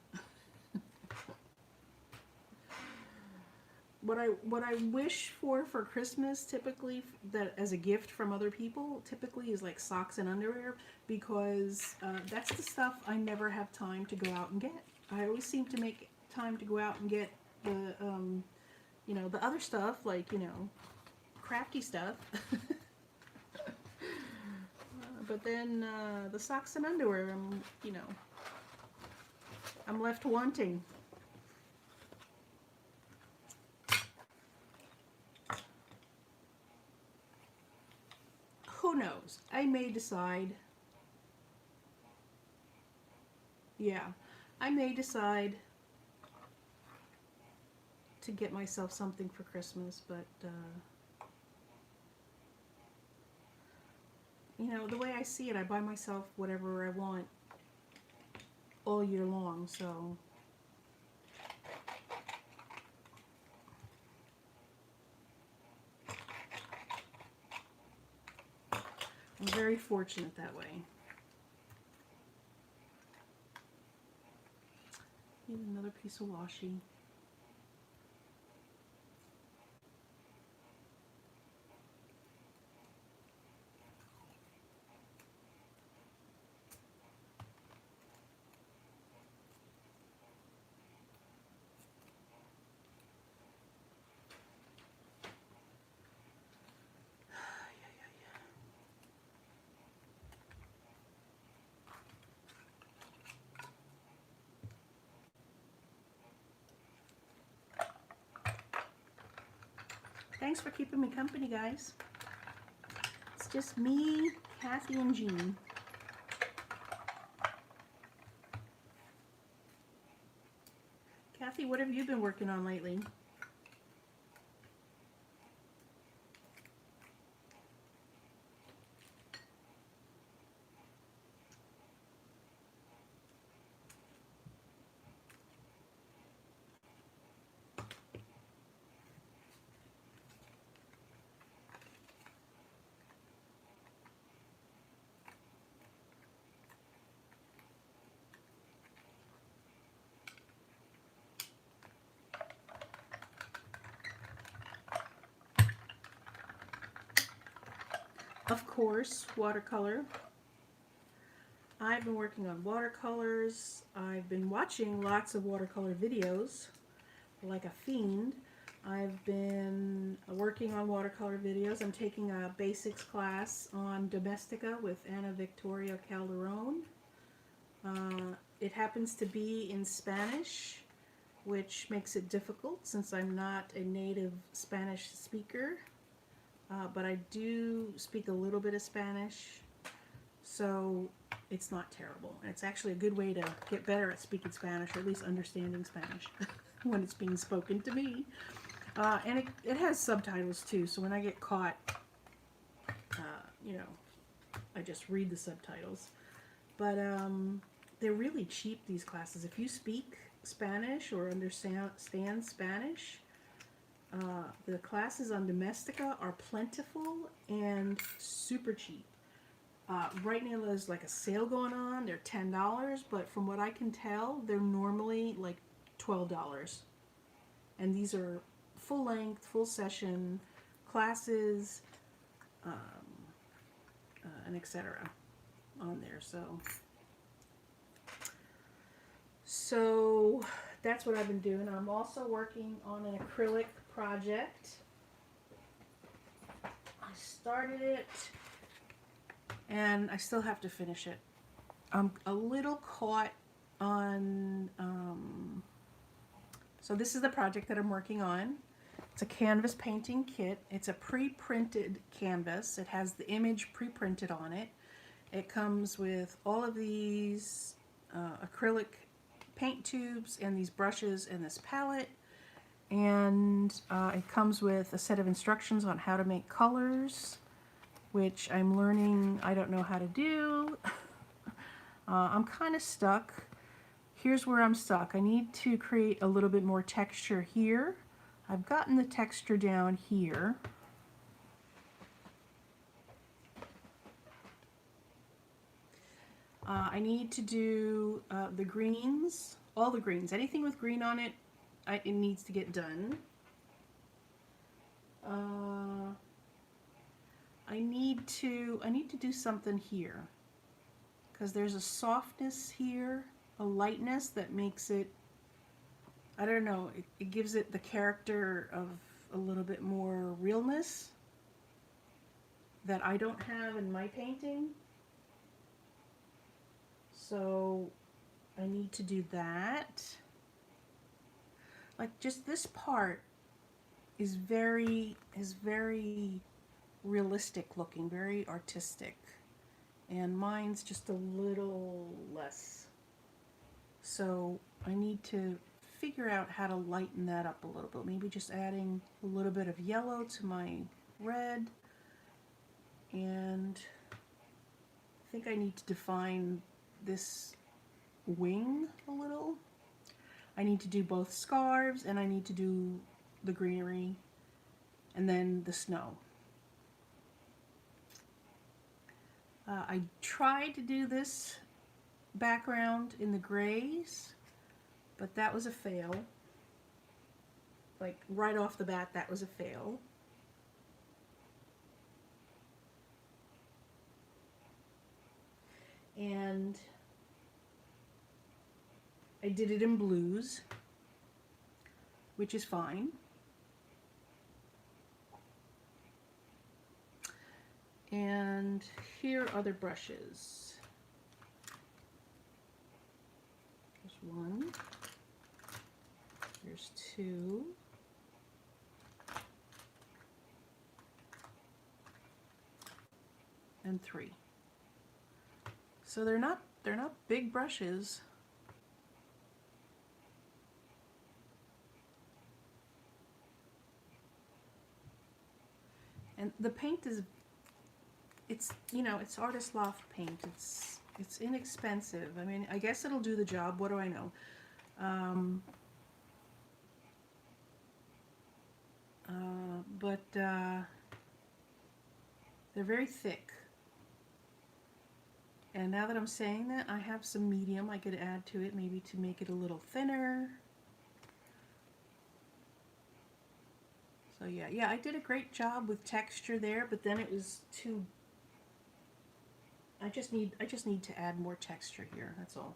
What I wish for Christmas typically that as a gift from other people typically is like socks and underwear, because that's the stuff I never have time to go out and get. I always seem to make time to go out and get the you know, the other stuff, like, you know, crafty stuff. But then the socks and underwear, you know, I'm left wanting. Who knows? I may decide. Yeah, I may decide to get myself something for Christmas, but you know, the way I see it, I buy myself whatever I want all year long, so I'm very fortunate that way. Need another piece of washi. Thanks for keeping me company, guys. It's just me, Kathy, and Jean. Kathy, what have you been working on lately? Of course, watercolor. I've been working on watercolors. I've been watching lots of watercolor videos like a fiend. I've been working on watercolor videos. I'm taking a basics class on Domestica with Ana Victoria Calderon. It happens to be in Spanish, which makes it difficult since I'm not a native Spanish speaker. But I do speak a little bit of Spanish, so it's not terrible. And it's actually a good way to get better at speaking Spanish, or at least understanding Spanish when it's being spoken to me. And it has subtitles too, so when I get caught, you know, I just read the subtitles. But they're really cheap, these classes. If you speak Spanish or understand Spanish, the classes on Domestica are plentiful and super cheap. Right now there's like a sale going on. They're $10, but from what I can tell, they're normally like $12. And these are full length, full session classes, and etc. on there. So that's what I've been doing. I'm also working on an acrylic project. I started it and I still have to finish it. I'm a little caught on, so this is the project that I'm working on. It's a canvas painting kit. It's a pre-printed canvas. It has the image pre-printed on it. It comes with all of these acrylic paint tubes and these brushes and this palette. And it comes with a set of instructions on how to make colors, which I'm learning I don't know how to do. I'm kind of stuck. Here's where I'm stuck. I need to create a little bit more texture here. I've gotten the texture down here. I need to do the greens, all the greens. Anything with green on it, it needs to get done. I need to do something here because there's a softness here, a lightness that makes it, I don't know, it gives it the character of a little bit more realness that I don't have in my painting. So I need to do that. Like just this part is very realistic looking, very artistic. And mine's just a little less. So I need to figure out how to lighten that up a little bit. Maybe just adding a little bit of yellow to my red. And I think I need to define this wing a little. I need to do both scarves and I need to do the greenery and then the snow. I tried to do this background in the grays, but that was a fail. Like right off the bat, that was a fail. And I did it in blues, which is fine. And here are other brushes. There's one, there's two, and three. So they're not big brushes. And the paint is, it's, you know, it's Artist Loft paint. It's inexpensive. I mean, I guess it'll do the job. What do I know? But they're very thick. And now that I'm saying that, I have some medium I could add to it, maybe to make it a little thinner. So yeah, I did a great job with texture there, but then it was too, I just need to add more texture here, that's all.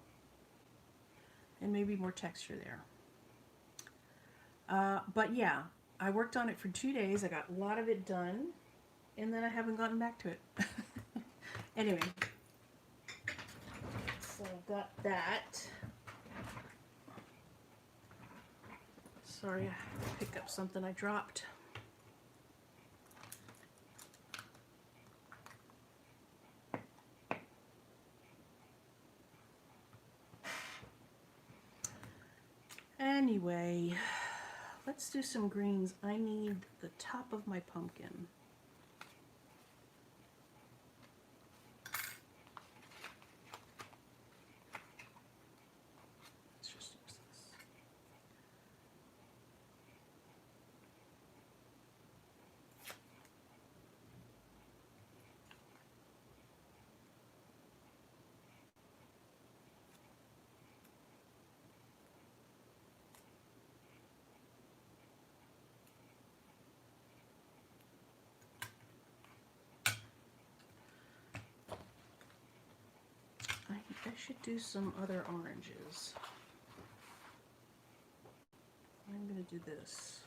And maybe more texture there. But yeah, I worked on it for 2 days. I got a lot of it done, and then I haven't gotten back to it. Anyway, so I've got that. Sorry, I picked up something I dropped. Anyway, let's do some greens. I need the top of my pumpkin. Let's just use this. I should do some other oranges. I'm going to do this.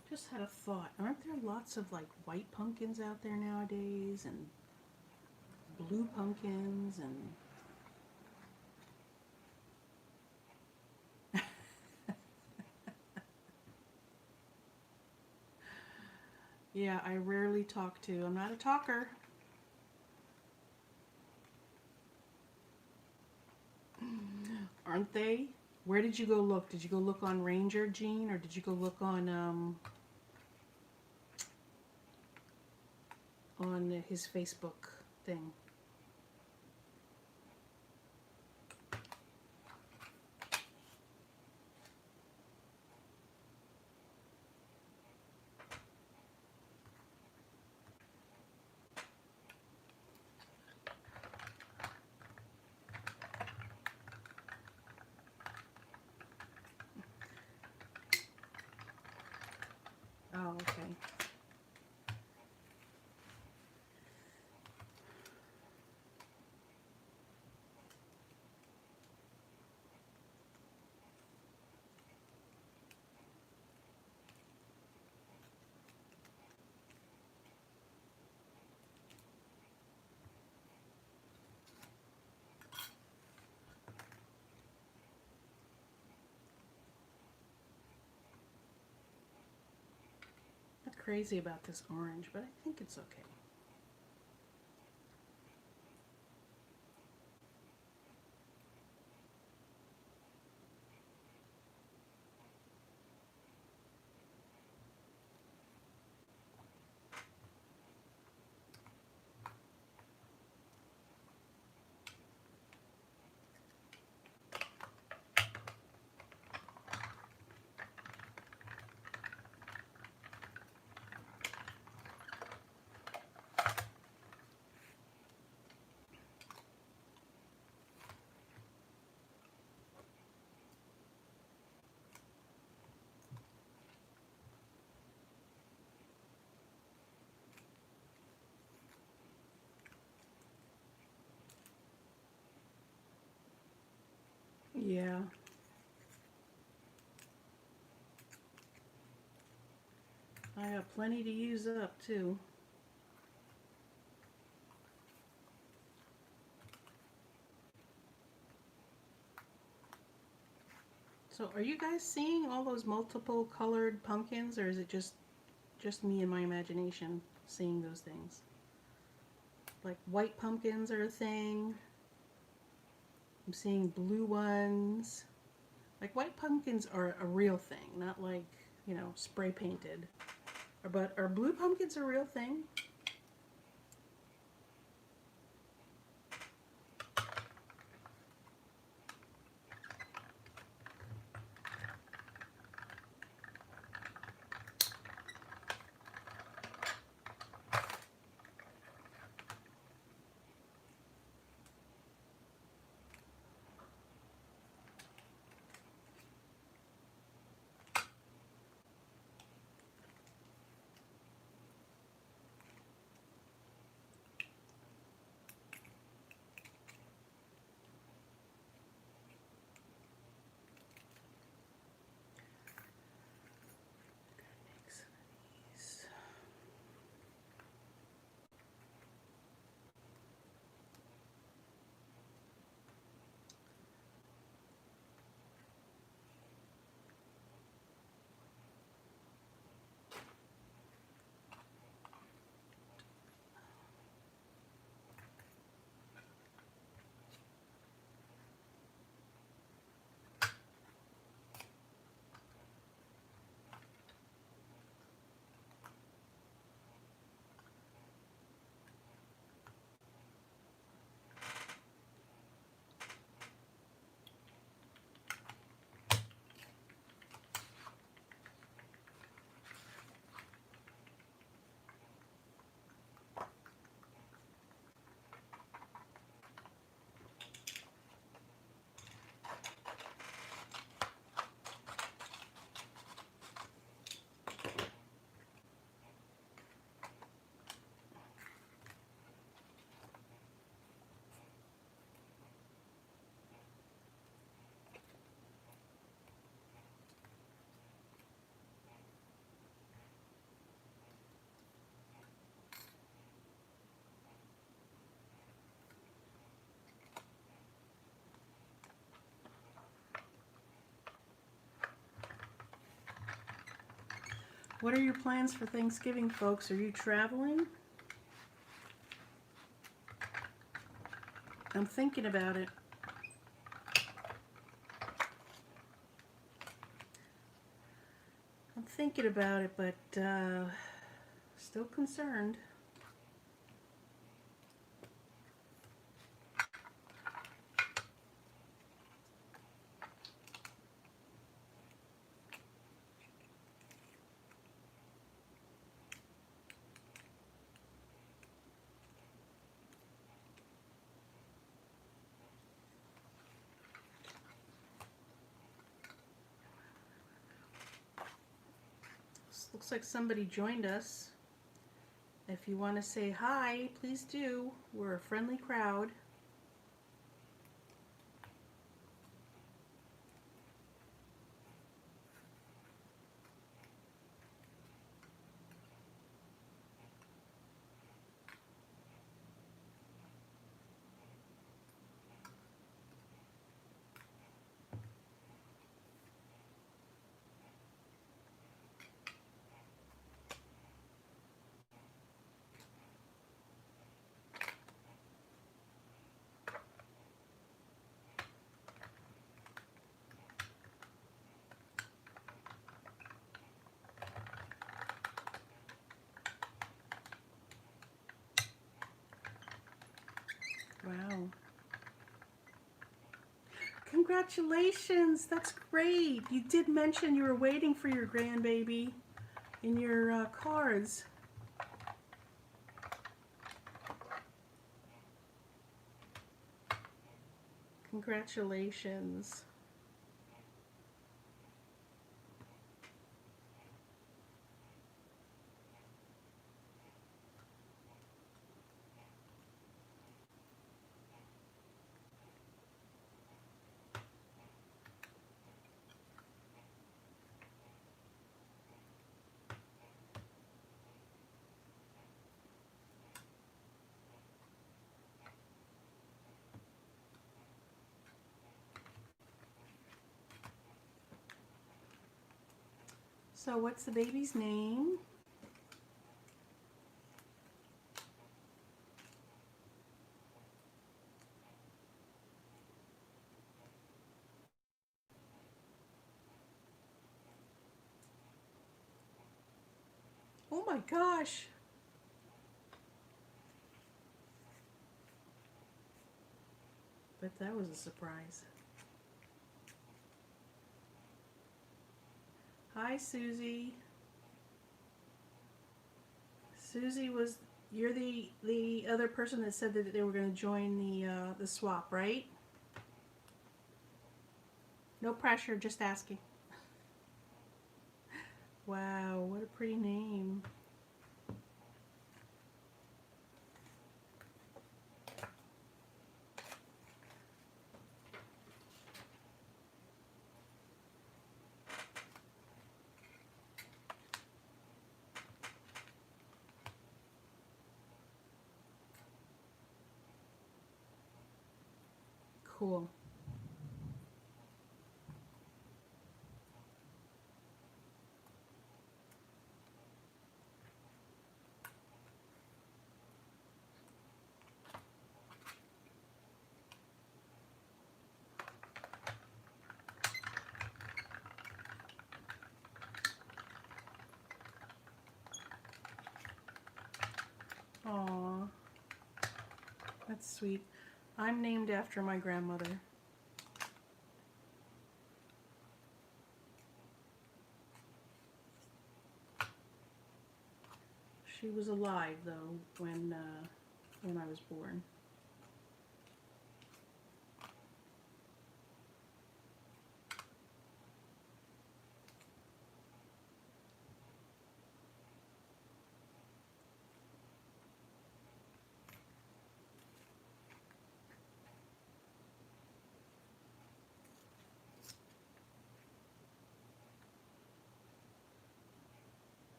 Just had a thought. Aren't there lots of like white pumpkins out there nowadays and blue pumpkins and yeah, I rarely talk to. I'm not a talker. Aren't they? Where did you go look? Did you go look on Ranger Gene or did you go look on his Facebook thing? Oh, okay. Not crazy about this orange, but I think it's okay. Yeah. I have plenty to use up too. So are you guys seeing all those multiple colored pumpkins or is it just me and my imagination seeing those things? Like white pumpkins are a thing. I'm seeing blue ones. Like white pumpkins are a real thing, not like, you know, spray painted. But are blue pumpkins a real thing? What are your plans for Thanksgiving, folks? Are you traveling? I'm thinking about it. I'm thinking about it, but still concerned. Looks like somebody joined us. If you want to say hi, please do. We're a friendly crowd. Wow. Congratulations, that's great. You did mention you were waiting for your grandbaby in your cards. Congratulations. So what's the baby's name? Oh my gosh. But that was a surprise. Hi, Susie. Susie was, you're the other person that said that they were going to join the swap, right? No pressure, just asking. Wow, what a pretty name. Cool. Aw, that's sweet. I'm named after my grandmother. She was alive though when I was born.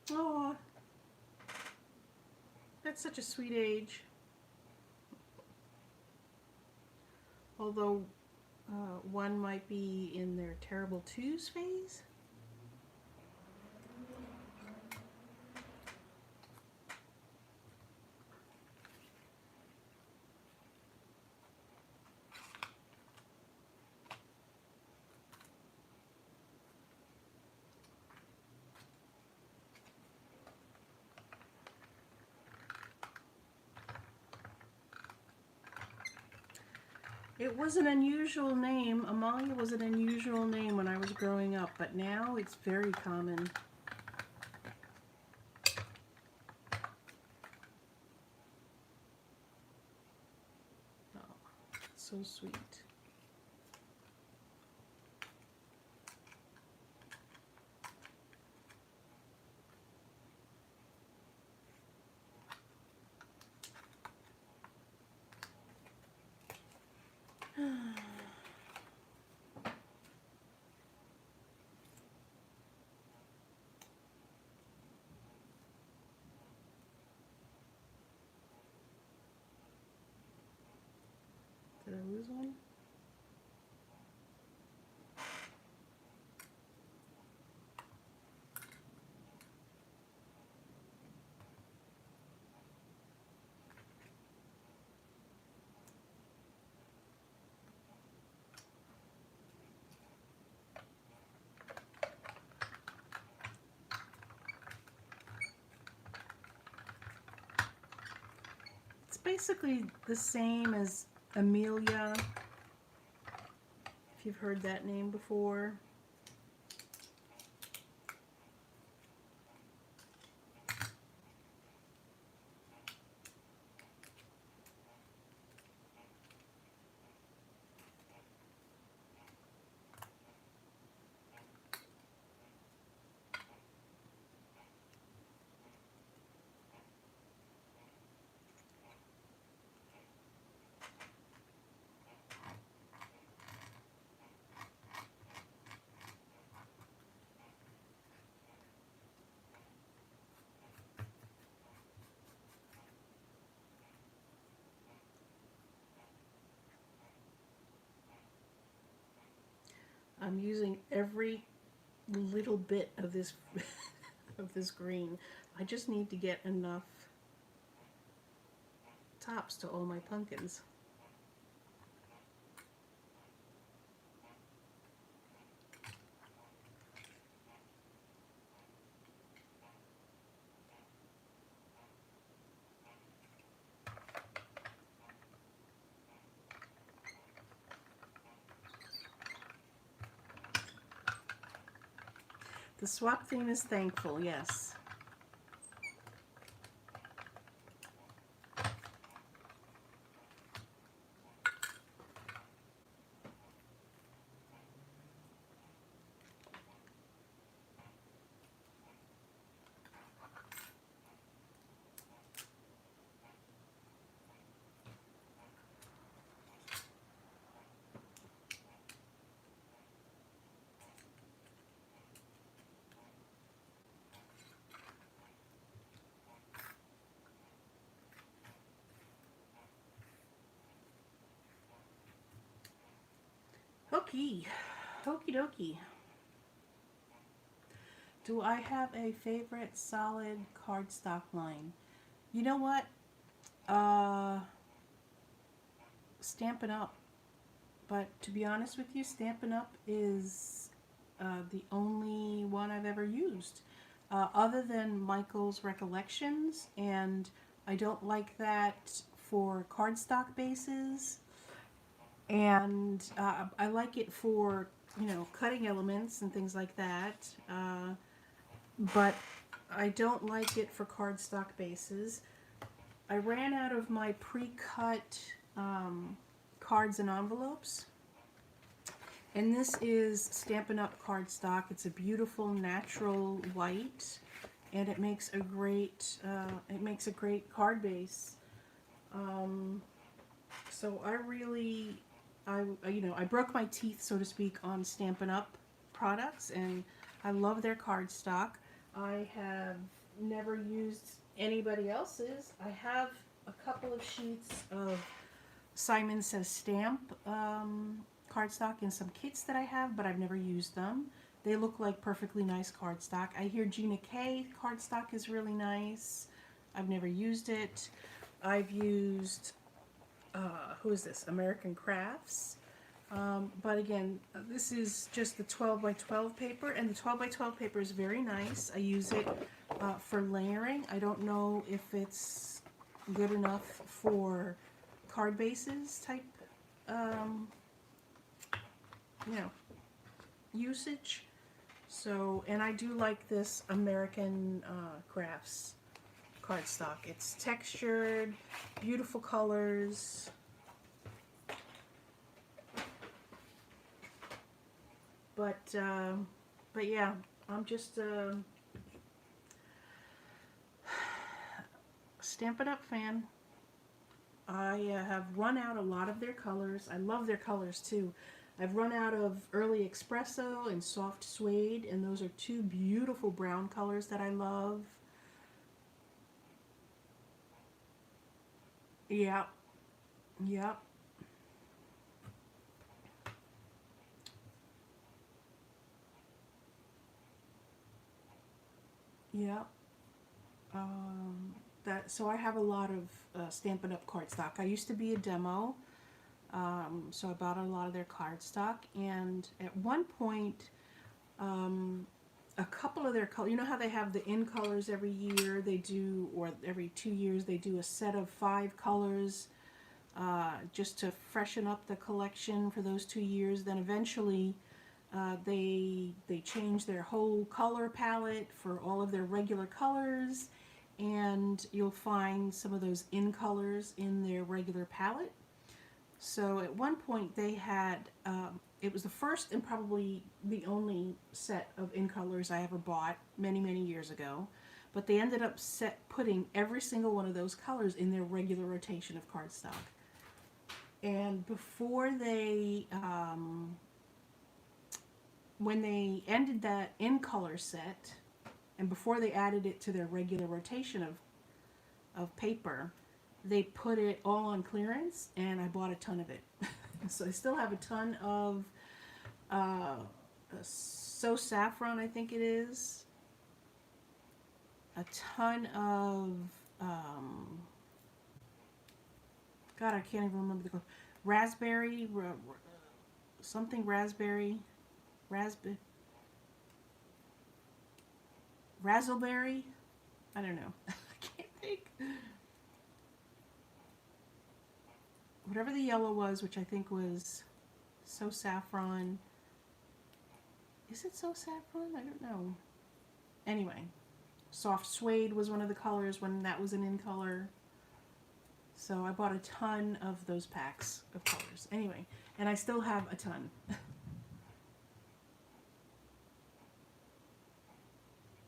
Aw, that's such a sweet age. Although one might be in their terrible twos phase. It was an unusual name. Amalia was an unusual name when I was growing up, but now it's very common. Oh, so sweet. Did I lose one? It's basically the same as Amalia, if you've heard that name before. I'm using every little bit of this of this green. I just need to get enough tops to all my pumpkins. The swap theme is thankful, yes. Okie dokie. Do I have a favorite solid cardstock line? You know what? Stampin' Up. But to be honest with you, Stampin' Up is the only one I've ever used. Other than Michael's Recollections, and I don't like that for cardstock bases. And I like it for, you know, cutting elements and things like that. But I don't like it for cardstock bases. I ran out of my pre-cut cards and envelopes, and this is Stampin' Up cardstock. It's a beautiful natural white, and it makes a great card base. So I broke my teeth, so to speak, on Stampin' Up products, and I love their cardstock. I have never used anybody else's. I have a couple of sheets of Simon Says Stamp cardstock in some kits that I have, but I've never used them. They look like perfectly nice cardstock. I hear Gina K cardstock is really nice. I've never used it. I've used, who is this? American Crafts. But again, this is just the 12 by 12 paper, and the 12 by 12 paper is very nice. I use it for layering. I don't know if it's good enough for card bases type you know, usage. So, and I do like this American Crafts cardstock. It's textured, beautiful colors. But yeah, I'm just Stampin' Up! Fan. I have run out a lot of their colors. I love their colors too. I've run out of Early Espresso and Soft Suede, and those are two beautiful brown colors that I love. Yeah, yeah, yeah. So I have a lot of Stampin' Up! Cardstock. I used to be a demo, so I bought a lot of their cardstock, and at one point, a couple of their colors, you know how they have the in colors every year, they do, or every 2 years, they do a set of 5 colors just to freshen up the collection for those 2 years. Then eventually they change their whole color palette for all of their regular colors, and you'll find some of those in colors in their regular palette. So at one point they had, it was the first and probably the only set of in colors I ever bought many, many years ago. But they ended up putting every single one of those colors in their regular rotation of cardstock. And before they, when they ended that in color set, and before they added it to their regular rotation of paper, they put it all on clearance, and I bought a ton of it. So I still have a ton of So Saffron, I think it is. A ton of God, I can't even remember the raspberry, something raspberry, raspberry, razzleberry. I don't know. I can't think. Whatever the yellow was, which I think was So Saffron. Is it So Saffron? I don't know. Anyway, Soft Suede was one of the colors when that was an in color. So I bought a ton of those packs of colors. Anyway, and I still have a ton.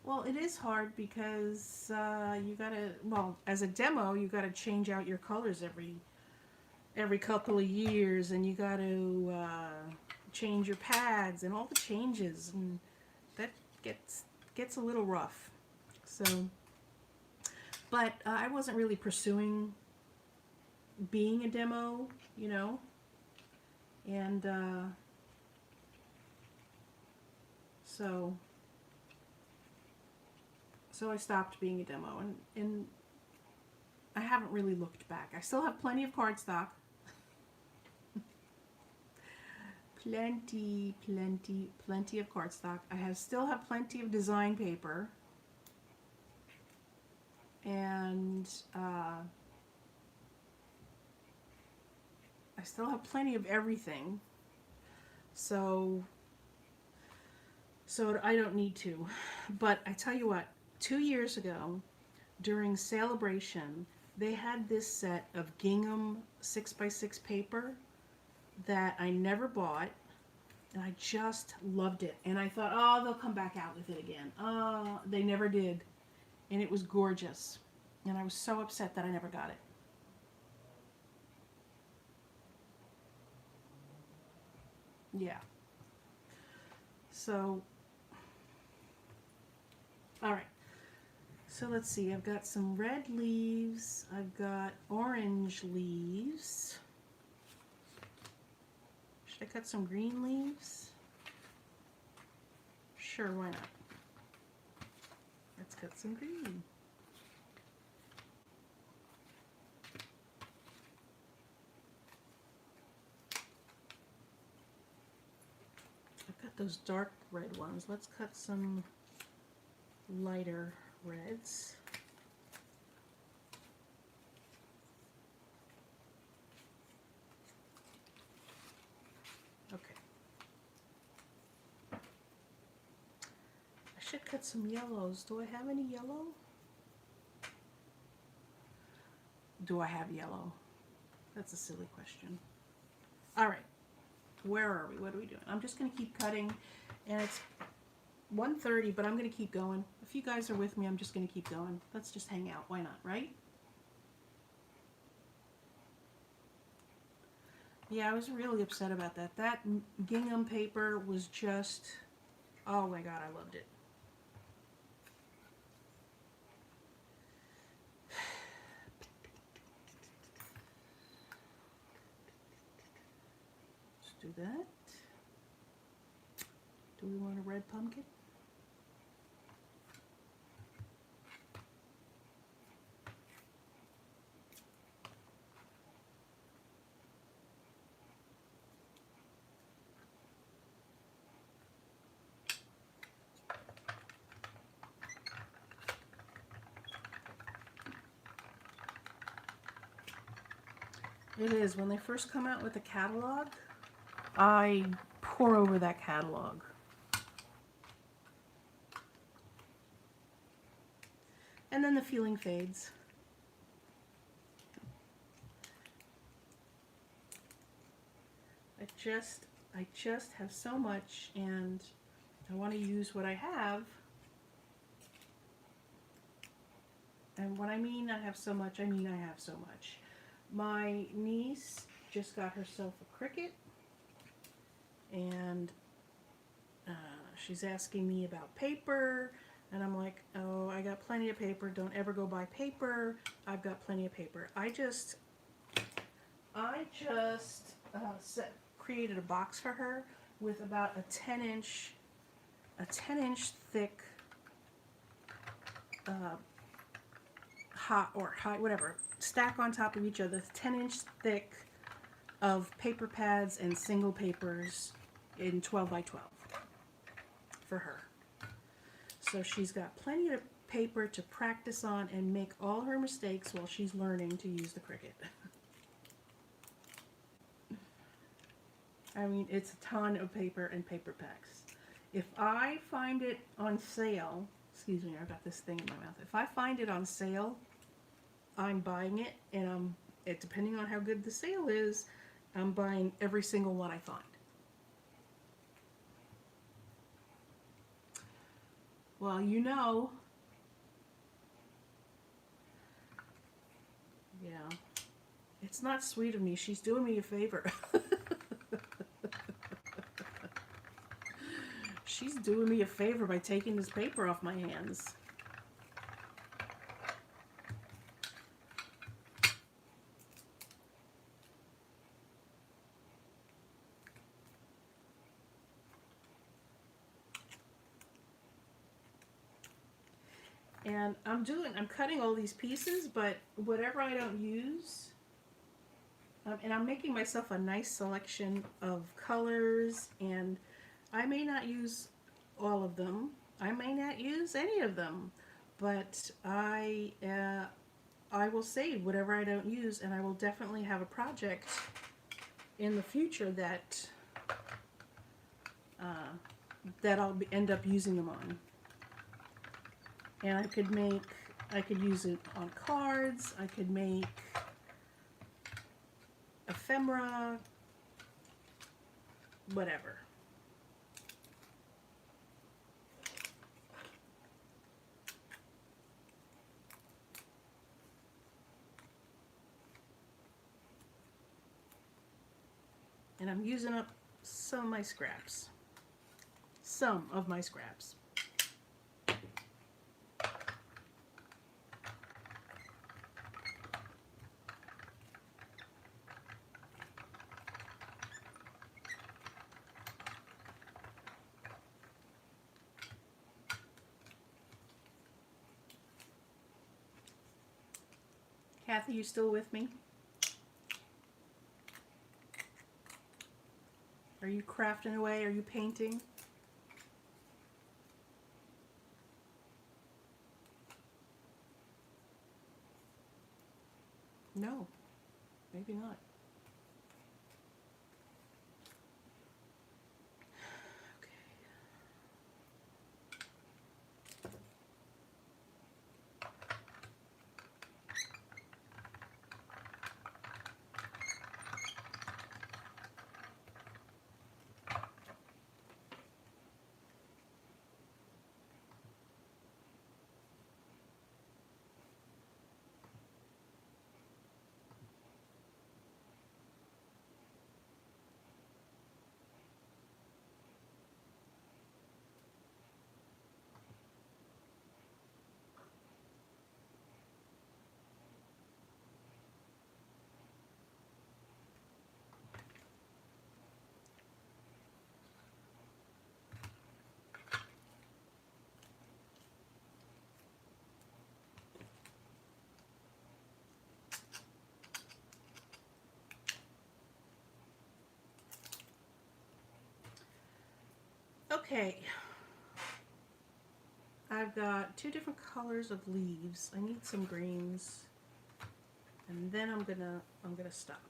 Well, it is hard because you gotta, well, as a demo, you gotta change out your colors every couple of years, and you gotta change your pads and all the changes, and that gets a little rough. So, but I wasn't really pursuing being a demo, you know, and so I stopped being a demo, and I haven't really looked back. I still have plenty of cardstock. Plenty of cardstock. Still have plenty of design paper, and I still have plenty of everything. So I don't need to. But I tell you what, 2 years ago, during Celebration, they had this set of gingham 6x6 paper that I never bought, and I just loved it. And I thought, oh, they'll come back out with it again. Oh, they never did. And it was gorgeous. And I was so upset that I never got it. Yeah. So, all right. So let's see. I've got some red leaves. I've got orange leaves. Should I cut some green leaves? Sure, why not? Let's cut some green. I've got those dark red ones. Let's cut some lighter reds. should cut some yellows. Do I have any yellow? Do I have yellow? That's a silly question. All right. Where are we? What are we doing? I'm just going to keep cutting, and it's 1:30, but I'm going to keep going. If you guys are with me, I'm just going to keep going. Let's just hang out. Why not, right? Yeah, I was really upset about that. That gingham paper was just, oh my God, I loved it. Let's do that. Do we want a red pumpkin? It is. When they first come out with the catalog, I pour over that catalog. And then the feeling fades. I just have so much, and I want to use what I have. And when I mean I have so much, I mean I have so much. My niece just got herself a Cricut, and she's asking me about paper, and I'm like, oh, I got plenty of paper. Don't ever go buy paper. I've got plenty of paper. I just created a box for her with about a 10-inch thick whatever, stack on top of each other, 10-inch thick of paper pads and single papers in 12 by 12 for her. So she's got plenty of paper to practice on and make all her mistakes while she's learning to use the Cricut. I mean, it's a ton of paper and paper packs. If I find it on sale, excuse me, I got this thing in my mouth. If I find it on sale, I'm buying it, and depending on how good the sale is, I'm buying every single one I find. Well, you know, yeah, it's not sweet of me. She's doing me a favor. She's doing me a favor by taking this paper off my hands. And I'm cutting all these pieces, but whatever I don't use, and I'm making myself a nice selection of colors, and I may not use all of them. I may not use any of them, but I will save whatever I don't use, and I will definitely have a project in the future that I'll end up using them on. And I could use it on cards, I could make ephemera, whatever. And I'm using up some of my scraps. Some of my scraps. Kathy, you still with me? Are you crafting away? Are you painting? No, maybe not. Okay. Okay, I've got 2 different colors of leaves. I need some greens, and then I'm gonna stop.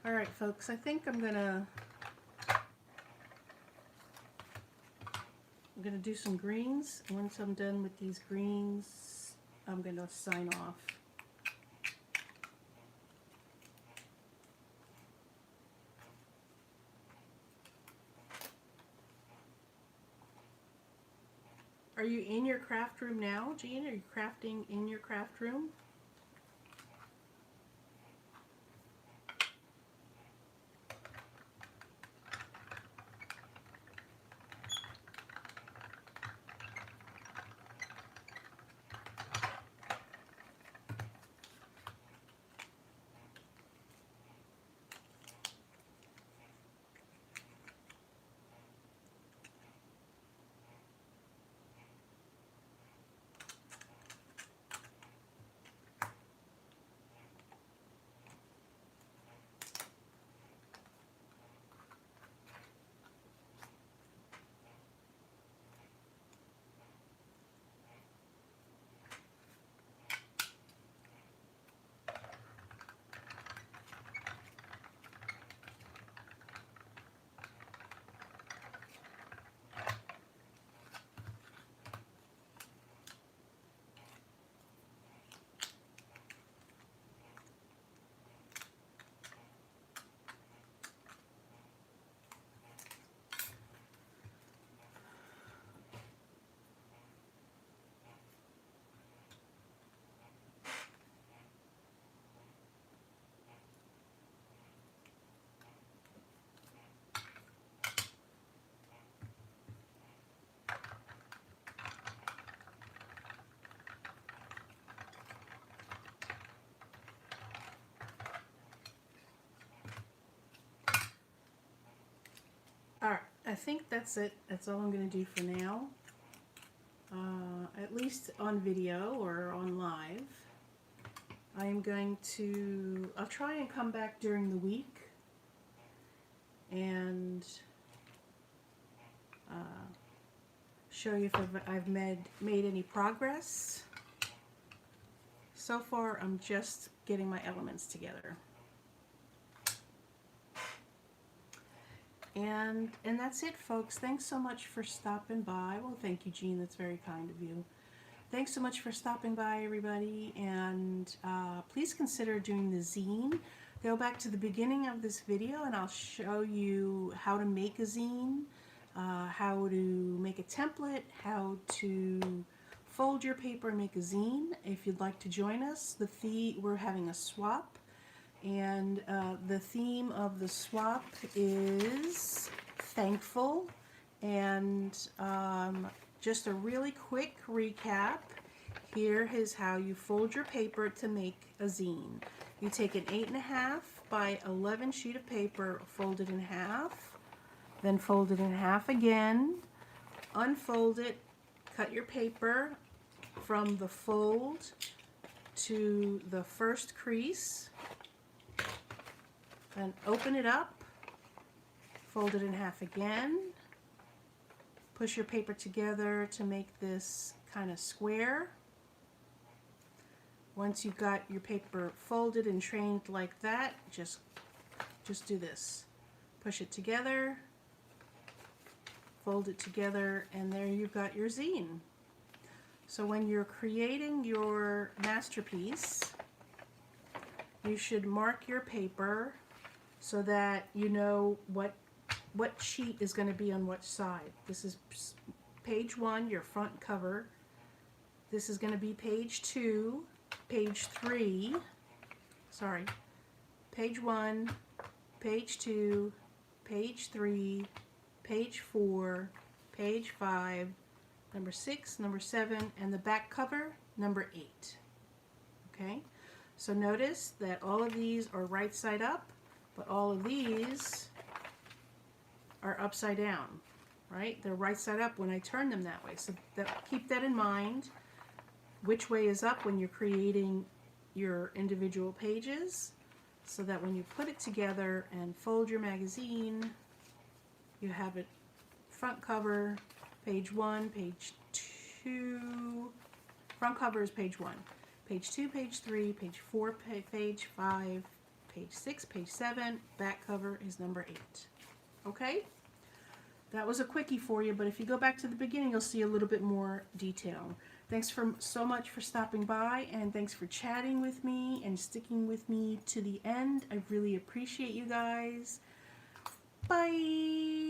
All right, folks, I think I'm gonna do some greens. Once I'm done with these greens, I'm gonna sign off. Are you in your craft room now, Jean? Are you crafting in your craft room? Alright, I think that's it. That's all I'm going to do for now. At least on video or on live. I'm going to, I'll try and come back during the week and show you if I've made any progress. So far, I'm just getting my elements together. And that's it, folks. Thanks so much for stopping by. Well, thank you, Jean. That's very kind of you. Thanks so much for stopping by, everybody. And please consider doing the zine. Go back to the beginning of this video, and I'll show you how to make a zine, how to make a template, how to fold your paper and make a zine. If you'd like to join us, we're having a swap. And the theme of the swap is thankful. And just a really quick recap. Here is how you fold your paper to make a zine. You take an 8.5 by 11 sheet of paper, fold it in half, then fold it in half again, unfold it, cut your paper from the fold to the first crease, then open it up, fold it in half again, push your paper together to make this kind of square. Once you've got your paper folded and trained like that, just do this. Push it together, fold it together, and there you've got your zine. So when you're creating your masterpiece, you should mark your paper so that you know what sheet is going to be on which side. This is page 1, your front cover. This is going to be page 2, page 3, sorry, page 1, page 2, page 3, page 4, page 5, number 6, number 7, and the back cover, number 8. Okay, so notice that all of these are right side up, but all of these are upside down, right? They're right side up when I turn them that way. So keep that in mind. Which way is up when you're creating your individual pages, so that when you put it together and fold your magazine, you have it front cover, page 1, page 2, front cover is page 1, page 2, page 3, page 4, page 5, page 6, page 7, back cover is number 8. Okay? That was a quickie for you, but if you go back to the beginning, you'll see a little bit more detail. Thanks so much for stopping by, and thanks for chatting with me and sticking with me to the end. I really appreciate you guys. Bye!